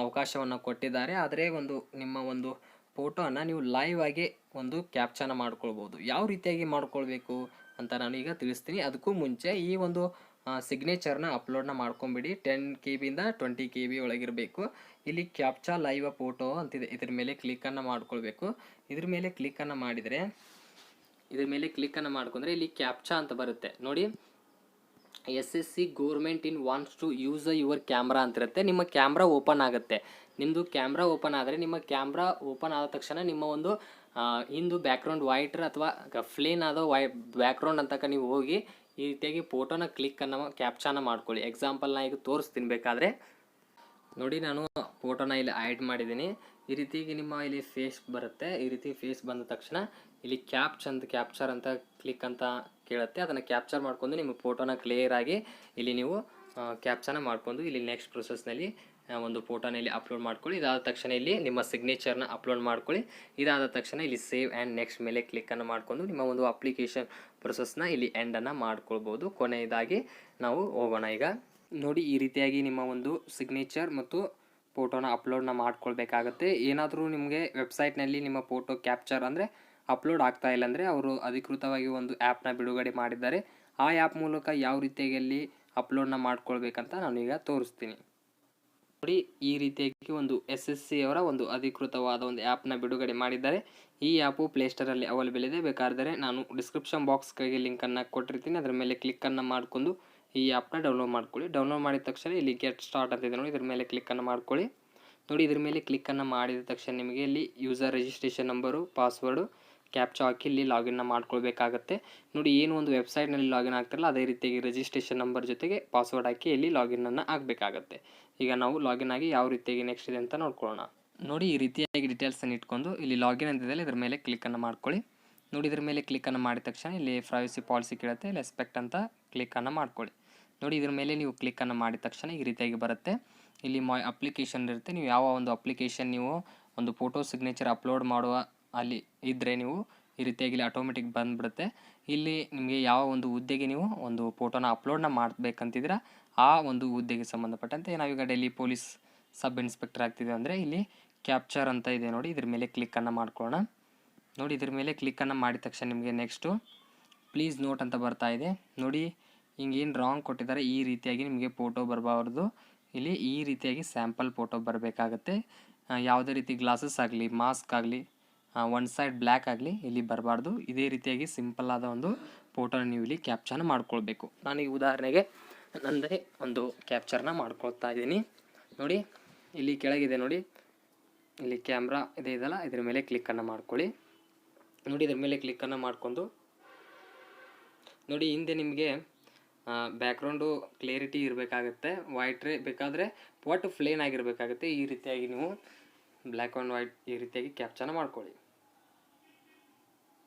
ಅವಕಾಶವನ್ನು ಕೊಟ್ಟಿದ್ದಾರೆ. ಆದರೆ ನಿಮ್ಮ ಒಂದು ಫೋಟೋನ ನೀವು ಲೈವ್ ಆಗಿ ಒಂದು ಕ್ಯಾಪ್ಚರ್ನ ಮಾಡ್ಕೊಳ್ಬೋದು. ಯಾವ ರೀತಿಯಾಗಿ ಮಾಡ್ಕೊಳ್ಬೇಕು ಅಂತ ನಾನು ಈಗ ತಿಳಿಸ್ತೀನಿ. ಅದಕ್ಕೂ ಮುಂಚೆ ಈ ಒಂದು ಸಿಗ್ನೇಚರ್ನ ಅಪ್ಲೋಡ್ನ ಮಾಡ್ಕೊಂಬಿಡಿ. 10 KB ಇಂದ 20 KB ಒಳಗಿರಬೇಕು. ಇಲ್ಲಿ ಕ್ಯಾಪ್ಚಾ ಲೈವ್ ಫೋಟೋ ಅಂತಿದೆ, ಇದ್ರ ಮೇಲೆ ಕ್ಲಿಕ್ಕನ್ನು ಮಾಡ್ಕೊಳ್ಬೇಕು. ಇದ್ರ ಮೇಲೆ ಕ್ಲಿಕ್ಕನ್ನು ಮಾಡ್ಕೊಂಡ್ರೆ ಇಲ್ಲಿ ಕ್ಯಾಪ್ಚಾ ಅಂತ ಬರುತ್ತೆ ನೋಡಿ. SSC government in wants to use your camera ಅಂತಿರುತ್ತೆ. ನಿಮ್ಮ ಕ್ಯಾಮ್ರಾ ಓಪನ್ ಆಗುತ್ತೆ. ನಿಮ್ಮದು ಕ್ಯಾಮ್ರಾ ಓಪನ್ ಆದರೆ ನಿಮ್ಮ ಕ್ಯಾಮ್ರಾ ಓಪನ್ ಆದ ತಕ್ಷಣ ನಿಮ್ಮ ಒಂದು ಹಿಂದು ಬ್ಯಾಕ್ಗ್ರೌಂಡ್ ವೈಟ್ ಅಥವಾ ಪ್ಲೇನ್ ಆದ ಬ್ಯಾಕ್ಗ್ರೌಂಡ್ ಅಂತಕ ನೀವು ಹೋಗಿ ಈ ರೀತಿಯಾಗಿ ಫೋಟೋನ ಕ್ಯಾಪ್ಚಾನ ಮಾಡ್ಕೊಳ್ಳಿ. ಎಕ್ಸಾಂಪಲ್ ನಾ ಈಗ ತೋರಿಸ್ತೀನಿ ಬೇಕಾದರೆ ನೋಡಿ. ನಾನು ಫೋಟೋನ ಇಲ್ಲಿ ಆ್ಯಡ್ ಮಾಡಿದ್ದೀನಿ. ಈ ರೀತಿಯಾಗಿ ನಿಮ್ಮ ಇಲ್ಲಿ ಫೇಸ್ ಬರುತ್ತೆ. ಈ ರೀತಿ ಫೇಸ್ ಬಂದ ತಕ್ಷಣ ಇಲ್ಲಿ ಕ್ಯಾಪ್ಚರ್ ಅಂತ ಕ್ಲಿಕ್ ಅಂತ ಕೇಳುತ್ತೆ. ಅದನ್ನು ಕ್ಯಾಪ್ಚರ್ ಮಾಡ್ಕೊಂಡು ನಿಮ್ಮ ಫೋಟೋನ ಕ್ಲಿಯರಾಗಿ ಇಲ್ಲಿ ನೀವು ಕ್ಯಾಪ್ಚರ್ನ ಮಾಡ್ಕೊಂಡು ಇಲ್ಲಿ ನೆಕ್ಸ್ಟ್ ಪ್ರೊಸೆಸ್ನಲ್ಲಿ ಒಂದು ಫೋಟೋನ ಇಲ್ಲಿ ಅಪ್ಲೋಡ್ ಮಾಡ್ಕೊಳ್ಳಿ. ಇದಾದ ತಕ್ಷಣ ಇಲ್ಲಿ ನಿಮ್ಮ ಸಿಗ್ನೇಚರ್ನ ಅಪ್ಲೋಡ್ ಮಾಡ್ಕೊಳ್ಳಿ. ಇದಾದ ತಕ್ಷಣ ಇಲ್ಲಿ ಸೇವ್ ಆ್ಯಂಡ್ ನೆಕ್ಸ್ಟ್ ಮೇಲೆ ಕ್ಲಿಕ್ಕನ್ನು ಮಾಡಿಕೊಂಡು ನಿಮ್ಮ ಒಂದು ಅಪ್ಲಿಕೇಶನ್ ಪ್ರೊಸೆಸ್ನ ಇಲ್ಲಿ ಎಂಡನ್ನು ಮಾಡ್ಕೊಳ್ಬೋದು. ಕೊನೆಯದಾಗಿ ನಾವು ಹೋಗೋಣ. ಈಗ ನೋಡಿ ಈ ರೀತಿಯಾಗಿ ನಿಮ್ಮ ಒಂದು ಸಿಗ್ನೇಚರ್ ಮತ್ತು ಫೋಟೋನ ಅಪ್ಲೋಡ್ನ ಮಾಡ್ಕೊಳ್ಬೇಕಾಗತ್ತೆ. ಏನಾದರೂ ನಿಮಗೆ ವೆಬ್ಸೈಟ್ನಲ್ಲಿ ನಿಮ್ಮ ಫೋಟೋ ಕ್ಯಾಪ್ಚರ್ ಅಂದರೆ ಅಪ್ಲೋಡ್ ಆಗ್ತಾ ಇಲ್ಲ ಅಂದರೆ ಅವರು ಅಧಿಕೃತವಾಗಿ ಒಂದು ಆ್ಯಪ್ನ ಬಿಡುಗಡೆ ಮಾಡಿದ್ದಾರೆ. ಆ ಆ್ಯಪ್ ಮೂಲಕ ಯಾವ ರೀತಿಯಾಗಿ ಅಪ್ಲೋಡ್ನ ಮಾಡ್ಕೊಳ್ಬೇಕಂತ ನಾನು ಈಗ ತೋರಿಸ್ತೀನಿ ನೋಡಿ. ಈ ರೀತಿಯಾಗಿ ಒಂದು SSC ಅವರ ಒಂದು ಅಧಿಕೃತವಾದ ಒಂದು ಆ್ಯಪ್ನ ಬಿಡುಗಡೆ ಮಾಡಿದ್ದಾರೆ. ಈ ಆ್ಯಪು ಪ್ಲೇಸ್ಟೋರಲ್ಲಿ ಅವೈಲೇಬಲ್ ಇದೆ. ಬೇಕಾದರೆ ನಾನು ಡಿಸ್ಕ್ರಿಪ್ಷನ್ ಬಾಕ್ಸ್ಗೆ ಲಿಂಕನ್ನು ಕೊಟ್ಟಿರ್ತೀನಿ. ಅದರ ಮೇಲೆ ಕ್ಲಿಕ್ಕನ್ನು ಮಾಡಿಕೊಂಡು ಈ ಆ್ಯಪ್ನ ಡೌನ್ಲೋಡ್ ಮಾಡ್ಕೊಳ್ಳಿ. ಡೌನ್ಲೋಡ್ ಮಾಡಿದ ತಕ್ಷಣ ಇಲ್ಲಿ ಗೆಟ್ ಸ್ಟಾರ್ಟ್ ಅಂತಿದೆ ನೋಡಿ, ಇದ್ರ ಮೇಲೆ ಕ್ಲಿಕ್ಕನ್ನು ಮಾಡ್ಕೊಳ್ಳಿ. ನೋಡಿ ಇದ್ರ ಮೇಲೆ ಕ್ಲಿಕ್ಕನ್ನು ಮಾಡಿದ ತಕ್ಷಣ ನಿಮಗೆ ಇಲ್ಲಿ user registration number, password, captcha ಹಾಕಿ ಇಲ್ಲಿ ಲಾಗಿನ್ನ ಮಾಡ್ಕೊಳ್ಬೇಕಾಗತ್ತೆ. ನೋಡಿ ಏನು ಒಂದು ವೆಬ್ಸೈಟ್ನಲ್ಲಿ ಲಾಗಿನ್ ಆಗ್ತಿರಲ್ಲ ಅದೇ ರೀತಿಯಾಗಿ ರಿಜಿಸ್ಟ್ರೇಷನ್ ನಂಬರ್ ಜೊತೆಗೆ ಪಾಸ್ವರ್ಡ್ ಹಾಕಿ ಇಲ್ಲಿ ಲಾಗಿನನ್ನು ಆಗಬೇಕಾಗತ್ತೆ. ಈಗ ನಾವು ಲಾಗಿನ್ ಆಗಿ ಯಾವ ರೀತಿಯಾಗಿ ನೆಕ್ಸ್ಟ್ ಇದೆ ಅಂತ ನೋಡ್ಕೊಳ್ಳೋಣ. ನೋಡಿ ಈ ರೀತಿಯಾಗಿ ಡೀಟೇಲ್ಸನ್ನು ಇಟ್ಕೊಂಡು ಇಲ್ಲಿ ಲಾಗಿನ್ ಅಂತಿದೆ ಇದರ ಮೇಲೆ ಕ್ಲಿಕ್ಕನ್ನು ಮಾಡ್ಕೊಳ್ಳಿ. ನೋಡಿ ಇದ್ರ ಮೇಲೆ ಕ್ಲಿಕ್ಕನ್ನು ಮಾಡಿದ ತಕ್ಷಣ ಇಲ್ಲಿ ಪ್ರೈವಸಿ ಪಾಲಿಸಿ ಕೇಳುತ್ತೆ, ಇಲ್ಲಿ ಎಕ್ಸ್ಪೆಕ್ಟ್ ಅಂತ ಕ್ಲಿಕ್ಕನ್ನು ಮಾಡ್ಕೊಳ್ಳಿ. ನೋಡಿ ಇದ್ರ ಮೇಲೆ ನೀವು ಕ್ಲಿಕ್ಕನ್ನು ಮಾಡಿದ ತಕ್ಷಣ ಈ ರೀತಿಯಾಗಿ ಬರುತ್ತೆ. ಇಲ್ಲಿ ಅಪ್ಲಿಕೇಶನ್ ಇರುತ್ತೆ, ನೀವು ಯಾವ ಒಂದು ಅಪ್ಲಿಕೇಶನ್ ನೀವು ಒಂದು ಫೋಟೋ ಸಿಗ್ನೇಚರ್ ಅಪ್ಲೋಡ್ ಮಾಡುವ ಅಲ್ಲಿ ಇದ್ದರೆ ನೀವು ಈ ರೀತಿಯಾಗಿ ಇಲ್ಲಿ ಆಟೋಮೆಟಿಕ್ ಬಂದುಬಿಡುತ್ತೆ. ಇಲ್ಲಿ ನಿಮಗೆ ಯಾವ ಒಂದು ಹುದ್ದೆಗೆ ನೀವು ಒಂದು ಫೋಟೋನ ಅಪ್ಲೋಡ್ನ ಮಾಡಬೇಕಂತಿದ್ರೆ ಆ ಒಂದು ಹುದ್ದೆಗೆ ಸಂಬಂಧಪಟ್ಟಂತೆ ನಾವೀಗ ಡೆಲ್ಲಿ ಪೊಲೀಸ್ ಸಬ್ ಇನ್ಸ್ಪೆಕ್ಟರ್ ಆಗ್ತಿದೆ ಅಂದರೆ ಇಲ್ಲಿ ಕ್ಯಾಪ್ಚರ್ ಅಂತ ಇದೆ ನೋಡಿ, ಇದ್ರ ಮೇಲೆ ಕ್ಲಿಕ್ಕನ್ನು ಮಾಡ್ಕೊಳ್ಳೋಣ. ನೋಡಿ ಇದ್ರ ಮೇಲೆ ಕ್ಲಿಕ್ಕನ್ನು ಮಾಡಿದ ತಕ್ಷಣ ನಿಮಗೆ ನೆಕ್ಸ್ಟು ಪ್ಲೀಸ್ ನೋಟ್ ಅಂತ ಬರ್ತಾ ಇದೆ. ನೋಡಿ ಹಿಂಗೇನು ರಾಂಗ್ ಕೊಟ್ಟಿದ್ದಾರೆ, ಈ ರೀತಿಯಾಗಿ ನಿಮಗೆ ಫೋಟೋ ಬರಬಾರ್ದು. ಇಲ್ಲಿ ಈ ರೀತಿಯಾಗಿ ಸ್ಯಾಂಪಲ್ ಫೋಟೋ ಬರಬೇಕಾಗತ್ತೆ. ಯಾವುದೇ ರೀತಿ ಗ್ಲಾಸಸ್ ಆಗಲಿ, ಮಾಸ್ಕ್ ಆಗಲಿ, ಒನ್ ಸೈಡ್ ಬ್ಲ್ಯಾಕ್ ಆಗಲಿ ಇಲ್ಲಿ ಬರಬಾರ್ದು. ಇದೇ ರೀತಿಯಾಗಿ ಸಿಂಪಲ್ ಆದ ಒಂದು ಫೋಟೋನ ನೀವು ಇಲ್ಲಿ ಕ್ಯಾಪ್ಚರ್ನ ಮಾಡ್ಕೊಳ್ಬೇಕು. ನಾನೀಗ ಉದಾಹರಣೆಗೆ ನಂದೇ ಒಂದು ಕ್ಯಾಪ್ಚರ್ನ ಮಾಡ್ಕೊಳ್ತಾ ಇದ್ದೀನಿ. ನೋಡಿ ಇಲ್ಲಿ ಕೆಳಗಿದೆ ನೋಡಿ, ಇಲ್ಲಿ ಕ್ಯಾಮ್ರಾ ಇದೆ ಇದಲ್ಲ, ಇದ್ರ ಮೇಲೆ ಕ್ಲಿಕ್ಕನ್ನು ಮಾಡ್ಕೊಳ್ಳಿ. ನೋಡಿ ಇದ್ರ ಮೇಲೆ ಕ್ಲಿಕ್ಕನ್ನು ಮಾಡ್ಕೊಂಡು ನೋಡಿ ಹಿಂದೆ ನಿಮಗೆ ಬ್ಯಾಕ್ಗ್ರೌಂಡು ಕ್ಲಿಯರಿಟಿ ಇರಬೇಕಾಗುತ್ತೆ. ವೈಟ್ರೇ ಬೇಕಾದರೆ ಒಟ್ಟು ಪ್ಲೇನ್ ಆಗಿರಬೇಕಾಗುತ್ತೆ. ಈ ರೀತಿಯಾಗಿ ನೀವು ಬ್ಲ್ಯಾಕ್ ಆ್ಯಂಡ್ ವೈಟ್ ಈ ರೀತಿಯಾಗಿ ಕ್ಯಾಪ್ಚರ್ನ ಮಾಡ್ಕೊಳ್ಳಿ.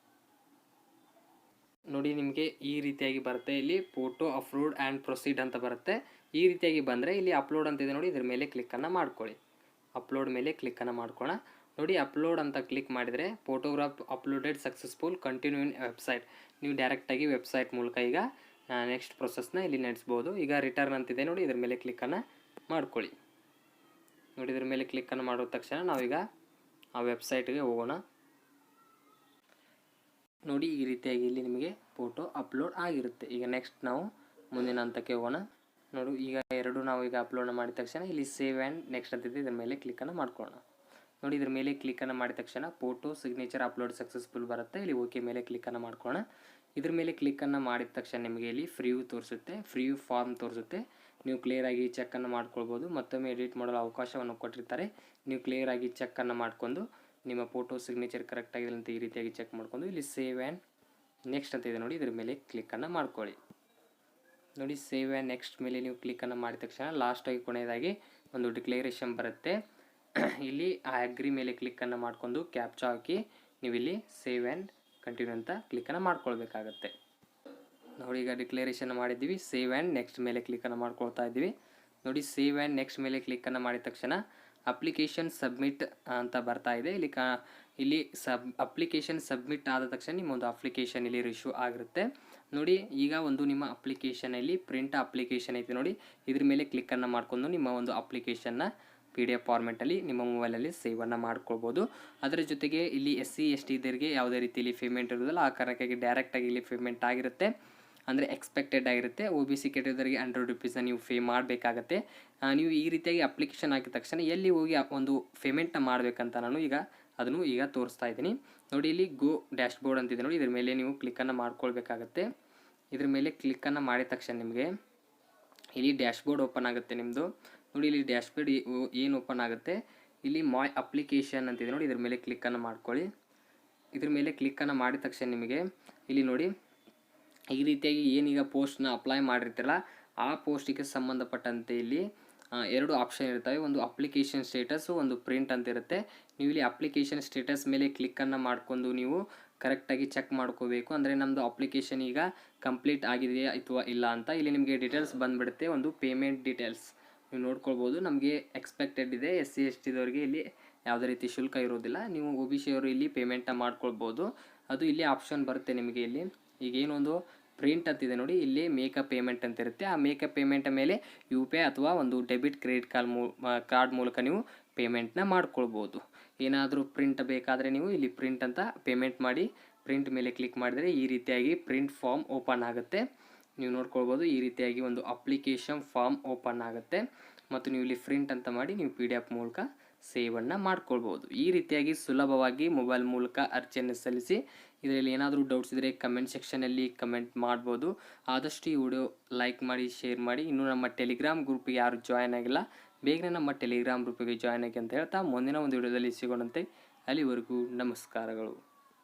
ನೋಡಿ ನಿಮಗೆ ಈ ರೀತಿಯಾಗಿ ಬರುತ್ತೆ, ಇಲ್ಲಿ ಫೋಟೋ ಅಪ್ಲೋಡ್ ಆ್ಯಂಡ್ ಪ್ರೊಸೀಡ್ ಅಂತ ಬರುತ್ತೆ. ಈ ರೀತಿಯಾಗಿ ಬಂದರೆ ಇಲ್ಲಿ ಅಪ್ಲೋಡ್ ಅಂತಿದೆ ನೋಡಿ, ಇದ್ರ ಮೇಲೆ ಕ್ಲಿಕ್ಕನ್ನು ಮಾಡ್ಕೊಳ್ಳಿ. ಅಪ್ಲೋಡ್ ಮೇಲೆ ಕ್ಲಿಕ್ಕನ್ನು ಮಾಡ್ಕೊಳ್ಳೋಣ. ನೋಡಿ ಅಪ್ಲೋಡ್ ಅಂತ ಕ್ಲಿಕ್ ಮಾಡಿದರೆ photograph uploaded successful, continue in website. ನೀವು ಡೈರೆಕ್ಟಾಗಿ ವೆಬ್ಸೈಟ್ ಮೂಲಕ ಈಗ ನೆಕ್ಸ್ಟ್ ಪ್ರೊಸೆಸ್ನ ಇಲ್ಲಿ ನಡೆಸ್ಬೋದು. ಈಗ ರಿಟರ್ನ್ ಅಂತಿದೆ ನೋಡಿ, ಇದ್ರ ಮೇಲೆ ಕ್ಲಿಕ್ಕನ್ನು ಮಾಡ್ಕೊಳ್ಳಿ. ನೋಡಿ ಇದ್ರ ಮೇಲೆ ಕ್ಲಿಕ್ಕನ್ನು ಮಾಡಿದ ತಕ್ಷಣ ನಾವೀಗ ಆ ವೆಬ್ಸೈಟ್ಗೆ ಹೋಗೋಣ. ನೋಡಿ ಈ ರೀತಿಯಾಗಿ ಇಲ್ಲಿ ನಿಮಗೆ ಫೋಟೋ ಅಪ್ಲೋಡ್ ಆಗಿರುತ್ತೆ. ಈಗ ನೆಕ್ಸ್ಟ್ ನಾವು ಮುಂದಿನ ಹಂತಕ್ಕೆ ಹೋಗೋಣ. ನೋಡಿ ಈಗ ಎರಡು ನಾವು ಈಗ ಅಪ್ಲೋಡ್ ಮಾಡಿದ ತಕ್ಷಣ ಇಲ್ಲಿ ಸೇವ್ ಆ್ಯಂಡ್ ನೆಕ್ಸ್ಟ್ ಅಂತಿದೆ, ಇದ್ರ ಮೇಲೆ ಕ್ಲಿಕ್ಕನ್ನು ಮಾಡ್ಕೊಳ್ಳೋಣ. ನೋಡಿ ಇದ್ರ ಮೇಲೆ ಕ್ಲಿಕ್ಕನ್ನು ಮಾಡಿದ ತಕ್ಷಣ ಫೋಟೋ ಸಿಗ್ನೇಚರ್ ಅಪ್ಲೋಡ್ ಸಕ್ಸಸ್ಫುಲ್ ಬರುತ್ತೆ. ಇಲ್ಲಿ ಓಕೆ ಮೇಲೆ ಕ್ಲಿಕ್ಕನ್ನು ಮಾಡ್ಕೊಳ್ಳೋಣ. ಇದ್ರ ಮೇಲೆ ಕ್ಲಿಕ್ಕನ್ನು ಮಾಡಿದ ತಕ್ಷಣ ನಿಮಗೆ ಇಲ್ಲಿ ಫ್ರೀ ತೋರಿಸುತ್ತೆ, ಫ್ರೀ ಫಾರ್ಮ್ ತೋರಿಸುತ್ತೆ. ನೀವು ಕ್ಲಿಯರಾಗಿ ಚೆಕ್ಕನ್ನು ಮಾಡ್ಕೊಳ್ಬೋದು. ಮತ್ತೊಮ್ಮೆ ಎಡಿಟ್ ಮಾಡಲು ಅವಕಾಶವನ್ನು ಕೊಟ್ಟಿರ್ತಾರೆ. ನೀವು ಕ್ಲಿಯರಾಗಿ ಚೆಕ್ಕನ್ನು ಮಾಡ್ಕೊಂಡು ನಿಮ್ಮ ಫೋಟೋ ಸಿಗ್ನೇಚರ್ ಕರೆಕ್ಟಾಗಿದೆ ಅಂತ ಈ ರೀತಿಯಾಗಿ ಚೆಕ್ ಮಾಡ್ಕೊಂಡು ಇಲ್ಲಿ ಸೇವ್ ಆ್ಯಂಡ್ ನೆಕ್ಸ್ಟ್ ಅಂತ ಇದೆ ನೋಡಿ, ಇದ್ರ ಮೇಲೆ ಕ್ಲಿಕ್ಕನ್ನು ಮಾಡ್ಕೊಳ್ಳಿ. ನೋಡಿ ಸೇವ್ ಆ್ಯಂಡ್ ನೆಕ್ಸ್ಟ್ ಮೇಲೆ ನೀವು ಕ್ಲಿಕ್ಕನ್ನು ಮಾಡಿದ ತಕ್ಷಣ ಲಾಸ್ಟಾಗಿ ಕೊನೆಯದಾಗಿ ಒಂದು ಡಿಕ್ಲೇರೇಷನ್ ಬರುತ್ತೆ. ಇಲ್ಲಿ ಆ ಅಗ್ರಿ ಮೇಲೆ ಕ್ಲಿಕ್ಕನ್ನು ಮಾಡ್ಕೊಂಡು ಕ್ಯಾಪ್ಚಾ ಹಾಕಿ ನೀವು ಇಲ್ಲಿ ಸೇವ್ ಆ್ಯಂಡ್ ಕಂಟಿನ್ಯೂ ಅಂತ ಕ್ಲಿಕ್ಕನ್ನು ಮಾಡ್ಕೊಳ್ಬೇಕಾಗತ್ತೆ. ನೋಡಿ ಈಗ ಡಿಕ್ಲೇರೇಷನ್ ಮಾಡಿದ್ದೀವಿ, ಸೇವ್ ಆ್ಯಂಡ್ ನೆಕ್ಸ್ಟ್ ಮೇಲೆ ಕ್ಲಿಕ್ಕನ್ನು ಮಾಡ್ಕೊಳ್ತಾ ಇದ್ದೀವಿ. ನೋಡಿ ಸೇವ್ ಆ್ಯಂಡ್ ನೆಕ್ಸ್ಟ್ ಮೇಲೆ ಕ್ಲಿಕ್ಕನ್ನು ಮಾಡಿದ ತಕ್ಷಣ ಅಪ್ಲಿಕೇಶನ್ ಸಬ್ಮಿಟ್ ಅಂತ ಬರ್ತಾ ಇದೆ. ಇಲ್ಲಿ ಅಪ್ಲಿಕೇಶನ್ ಸಬ್ಮಿಟ್ ಆದ ತಕ್ಷಣ ನಿಮ್ಮೊಂದು ಅಪ್ಲಿಕೇಶನ್ ಇಲ್ಲಿ ರಿಶ್ಯೂ ಆಗಿರುತ್ತೆ. ನೋಡಿ ಈಗ ಒಂದು ನಿಮ್ಮ ಅಪ್ಲಿಕೇಶನಲ್ಲಿ ಪ್ರಿಂಟ್ ಅಪ್ಲಿಕೇಶನ್ ಐತೆ ನೋಡಿ, ಇದ್ರ ಮೇಲೆ ಕ್ಲಿಕ್ಕನ್ನು ಮಾಡ್ಕೊಂಡು ನಿಮ್ಮ ಒಂದು ಅಪ್ಲಿಕೇಶನ್ನ PDF ಫಾರ್ಮೆಟಲ್ಲಿ ನಿಮ್ಮ ಮೊಬೈಲಲ್ಲಿ ಸೇವನ್ನು ಮಾಡ್ಕೊಳ್ಬೋದು. ಅದರ ಜೊತೆಗೆ ಇಲ್ಲಿ SC ST ಇದರಿಗೆ ಯಾವುದೇ ರೀತಿಯಲ್ಲಿ ಪೇಮೆಂಟ್ ಇರೋದಿಲ್ಲ, ಆ ಕಾರಣಕ್ಕಾಗಿ ಡೈರೆಕ್ಟಾಗಿ ಇಲ್ಲಿ ಪೇಮೆಂಟ್ ಆಗಿರುತ್ತೆ, ಅಂದರೆ ಎಕ್ಸ್ಪೆಕ್ಟೆಡ್ ಆಗಿರುತ್ತೆ. OBC ಕೆಟಗರಿಗೆ 100 ರುಪೀಸನ್ನ ನೀವು ಪೇ ಮಾಡಬೇಕಾಗತ್ತೆ. ನೀವು ಈ ರೀತಿಯಾಗಿ ಅಪ್ಲಿಕೇಶನ್ ಹಾಕಿದ ತಕ್ಷಣ ಎಲ್ಲಿ ಹೋಗಿ ಒಂದು ಪೇಮೆಂಟ್ನ ಮಾಡಬೇಕಂತ ನಾನು ಈಗ ಅದನ್ನು ಈಗ ತೋರಿಸ್ತಾ ಇದ್ದೀನಿ. ನೋಡಿ ಇಲ್ಲಿ ಗೋ ಡ್ಯಾಶ್ಬೋರ್ಡ್ ಅಂತಿದೆ ನೋಡಿ, ಇದ್ರ ಮೇಲೆ ನೀವು ಕ್ಲಿಕ್ಕನ್ನು ಮಾಡ್ಕೊಳ್ಬೇಕಾಗತ್ತೆ. ಇದ್ರ ಮೇಲೆ ಕ್ಲಿಕ್ಕನ್ನು ಮಾಡಿದ ತಕ್ಷಣ ನಿಮಗೆ ಇಲ್ಲಿ ಡ್ಯಾಶ್ಬೋರ್ಡ್ ಓಪನ್ ಆಗುತ್ತೆ ನಿಮ್ಮದು. ನೋಡಿ ಇಲ್ಲಿ ಡ್ಯಾಶ್ಬೋರ್ಡ್ ಏನು ಓಪನ್ ಆಗುತ್ತೆ, ಇಲ್ಲಿ ಮೈ ಅಪ್ಲಿಕೇಶನ್ ಅಂತಿದೆ ನೋಡಿ, ಇದ್ರ ಮೇಲೆ ಕ್ಲಿಕ್ಕನ್ನು ಮಾಡ್ಕೊಳ್ಳಿ. ಇದ್ರ ಮೇಲೆ ಕ್ಲಿಕ್ಕನ್ನು ಮಾಡಿದ ತಕ್ಷಣ ನಿಮಗೆ ಇಲ್ಲಿ ನೋಡಿ ಈ ರೀತಿಯಾಗಿ ಏನೀಗ ಪೋಸ್ಟ್ನ ಅಪ್ಲೈ ಮಾಡಿರ್ತೀರಲ್ಲ ಆ ಪೋಸ್ಟಿಗೆ ಸಂಬಂಧಪಟ್ಟಂತೆ ಇಲ್ಲಿ ಎರಡು ಆಪ್ಷನ್ ಇರ್ತವೆ. ಒಂದು ಅಪ್ಲಿಕೇಶನ್ ಸ್ಟೇಟಸ್ಸು, ಒಂದು ಪ್ರಿಂಟ್ ಅಂತ ಇರುತ್ತೆ. ನೀವು ಇಲ್ಲಿ ಅಪ್ಲಿಕೇಶನ್ ಸ್ಟೇಟಸ್ ಮೇಲೆ ಕ್ಲಿಕ್ಕನ್ನು ಮಾಡ್ಕೊಂಡು ನೀವು ಕರೆಕ್ಟಾಗಿ ಚೆಕ್ ಮಾಡ್ಕೋಬೇಕು, ಅಂದರೆ ನಮ್ಮದು ಅಪ್ಲಿಕೇಶನ್ ಈಗ ಕಂಪ್ಲೀಟ್ ಆಗಿದೆಯಾ ಅಥವಾ ಇಲ್ಲ ಅಂತ. ಇಲ್ಲಿ ನಿಮಗೆ ಡೀಟೇಲ್ಸ್ ಬಂದುಬಿಡುತ್ತೆ, ಒಂದು ಪೇಮೆಂಟ್ ಡೀಟೇಲ್ಸ್ ನೀವು ನೋಡ್ಕೊಳ್ಬೋದು. ನಮಗೆ ಎಕ್ಸ್ಪೆಕ್ಟೆಡ್ ಇದೆ, SC ST ದವರಿಗೆ ಇಲ್ಲಿ ಯಾವುದೇ ರೀತಿ ಶುಲ್ಕ ಇರೋದಿಲ್ಲ. ನೀವು OBC ಅವರು ಇಲ್ಲಿ ಪೇಮೆಂಟ್ನ ಮಾಡ್ಕೊಳ್ಬೋದು. ಅದು ಇಲ್ಲಿ ಆಪ್ಷನ್ ಬರುತ್ತೆ ನಿಮಗೆ. ಇಲ್ಲಿ ಈಗ ಏನೊಂದು ಪ್ರಿಂಟ್ ಅಂತಿದೆ ನೋಡಿ, ಇಲ್ಲಿ ಮೇಕಪ್ ಪೇಮೆಂಟ್ ಅಂತ ಇರುತ್ತೆ. ಆ ಮೇಕಪ್ ಪೇಮೆಂಟ್ ಮೇಲೆ UPI ಅಥವಾ ಒಂದು ಡೆಬಿಟ್ ಕ್ರೆಡಿಟ್ ಕಾರ್ಡ್ ಮೂಲಕ ನೀವು ಪೇಮೆಂಟ್ನ ಮಾಡ್ಕೊಳ್ಬೋದು. ಏನಾದರೂ ಪ್ರಿಂಟ್ ಬೇಕಾದರೆ ನೀವು ಇಲ್ಲಿ ಪ್ರಿಂಟ್ ಅಂತ ಪೇಮೆಂಟ್ ಮಾಡಿ ಪ್ರಿಂಟ್ ಮೇಲೆ ಕ್ಲಿಕ್ ಮಾಡಿದರೆ ಈ ರೀತಿಯಾಗಿ ಪ್ರಿಂಟ್ ಫಾರ್ಮ್ ಓಪನ್ ಆಗುತ್ತೆ. ನೀವು ನೋಡ್ಕೊಳ್ಬೋದು, ಈ ರೀತಿಯಾಗಿ ಒಂದು ಅಪ್ಲಿಕೇಶನ್ ಫಾರ್ಮ್ ಓಪನ್ ಆಗುತ್ತೆ ಮತ್ತು ನೀವು ಇಲ್ಲಿ ಪ್ರಿಂಟ್ ಅಂತ ಮಾಡಿ ನೀವು PDF ಮೂಲಕ ಸೇವನ್ನು ಮಾಡ್ಕೊಳ್ಬೋದು. ಈ ರೀತಿಯಾಗಿ ಸುಲಭವಾಗಿ ಮೊಬೈಲ್ ಮೂಲಕ ಅರ್ಜಿಯನ್ನು ಸಲ್ಲಿಸಿ. ಇದರಲ್ಲಿ ಏನಾದರೂ ಡೌಟ್ಸ್ ಇದ್ದರೆ ಕಮೆಂಟ್ ಸೆಕ್ಷನಲ್ಲಿ ಕಮೆಂಟ್ ಮಾಡ್ಬೋದು. ಆದಷ್ಟು ಈ ವಿಡಿಯೋ ಲೈಕ್ ಮಾಡಿ, ಶೇರ್ ಮಾಡಿ. ಇನ್ನೂ ನಮ್ಮ ಟೆಲಿಗ್ರಾಮ್ ಗ್ರೂಪಿಗೆ ಯಾರು ಜಾಯ್ನ್ ಆಗಿಲ್ಲ, ಬೇಗನೆ ನಮ್ಮ ಟೆಲಿಗ್ರಾಮ್ ಗ್ರೂಪಿಗೆ ಜಾಯ್ನ್ ಆಗಿ ಅಂತ ಹೇಳ್ತಾ ಮುಂದಿನ ಒಂದು ವಿಡಿಯೋದಲ್ಲಿ ಸಿಗೋಣಂತೆ. ಅಲ್ಲಿವರೆಗೂ ನಮಸ್ಕಾರಗಳು.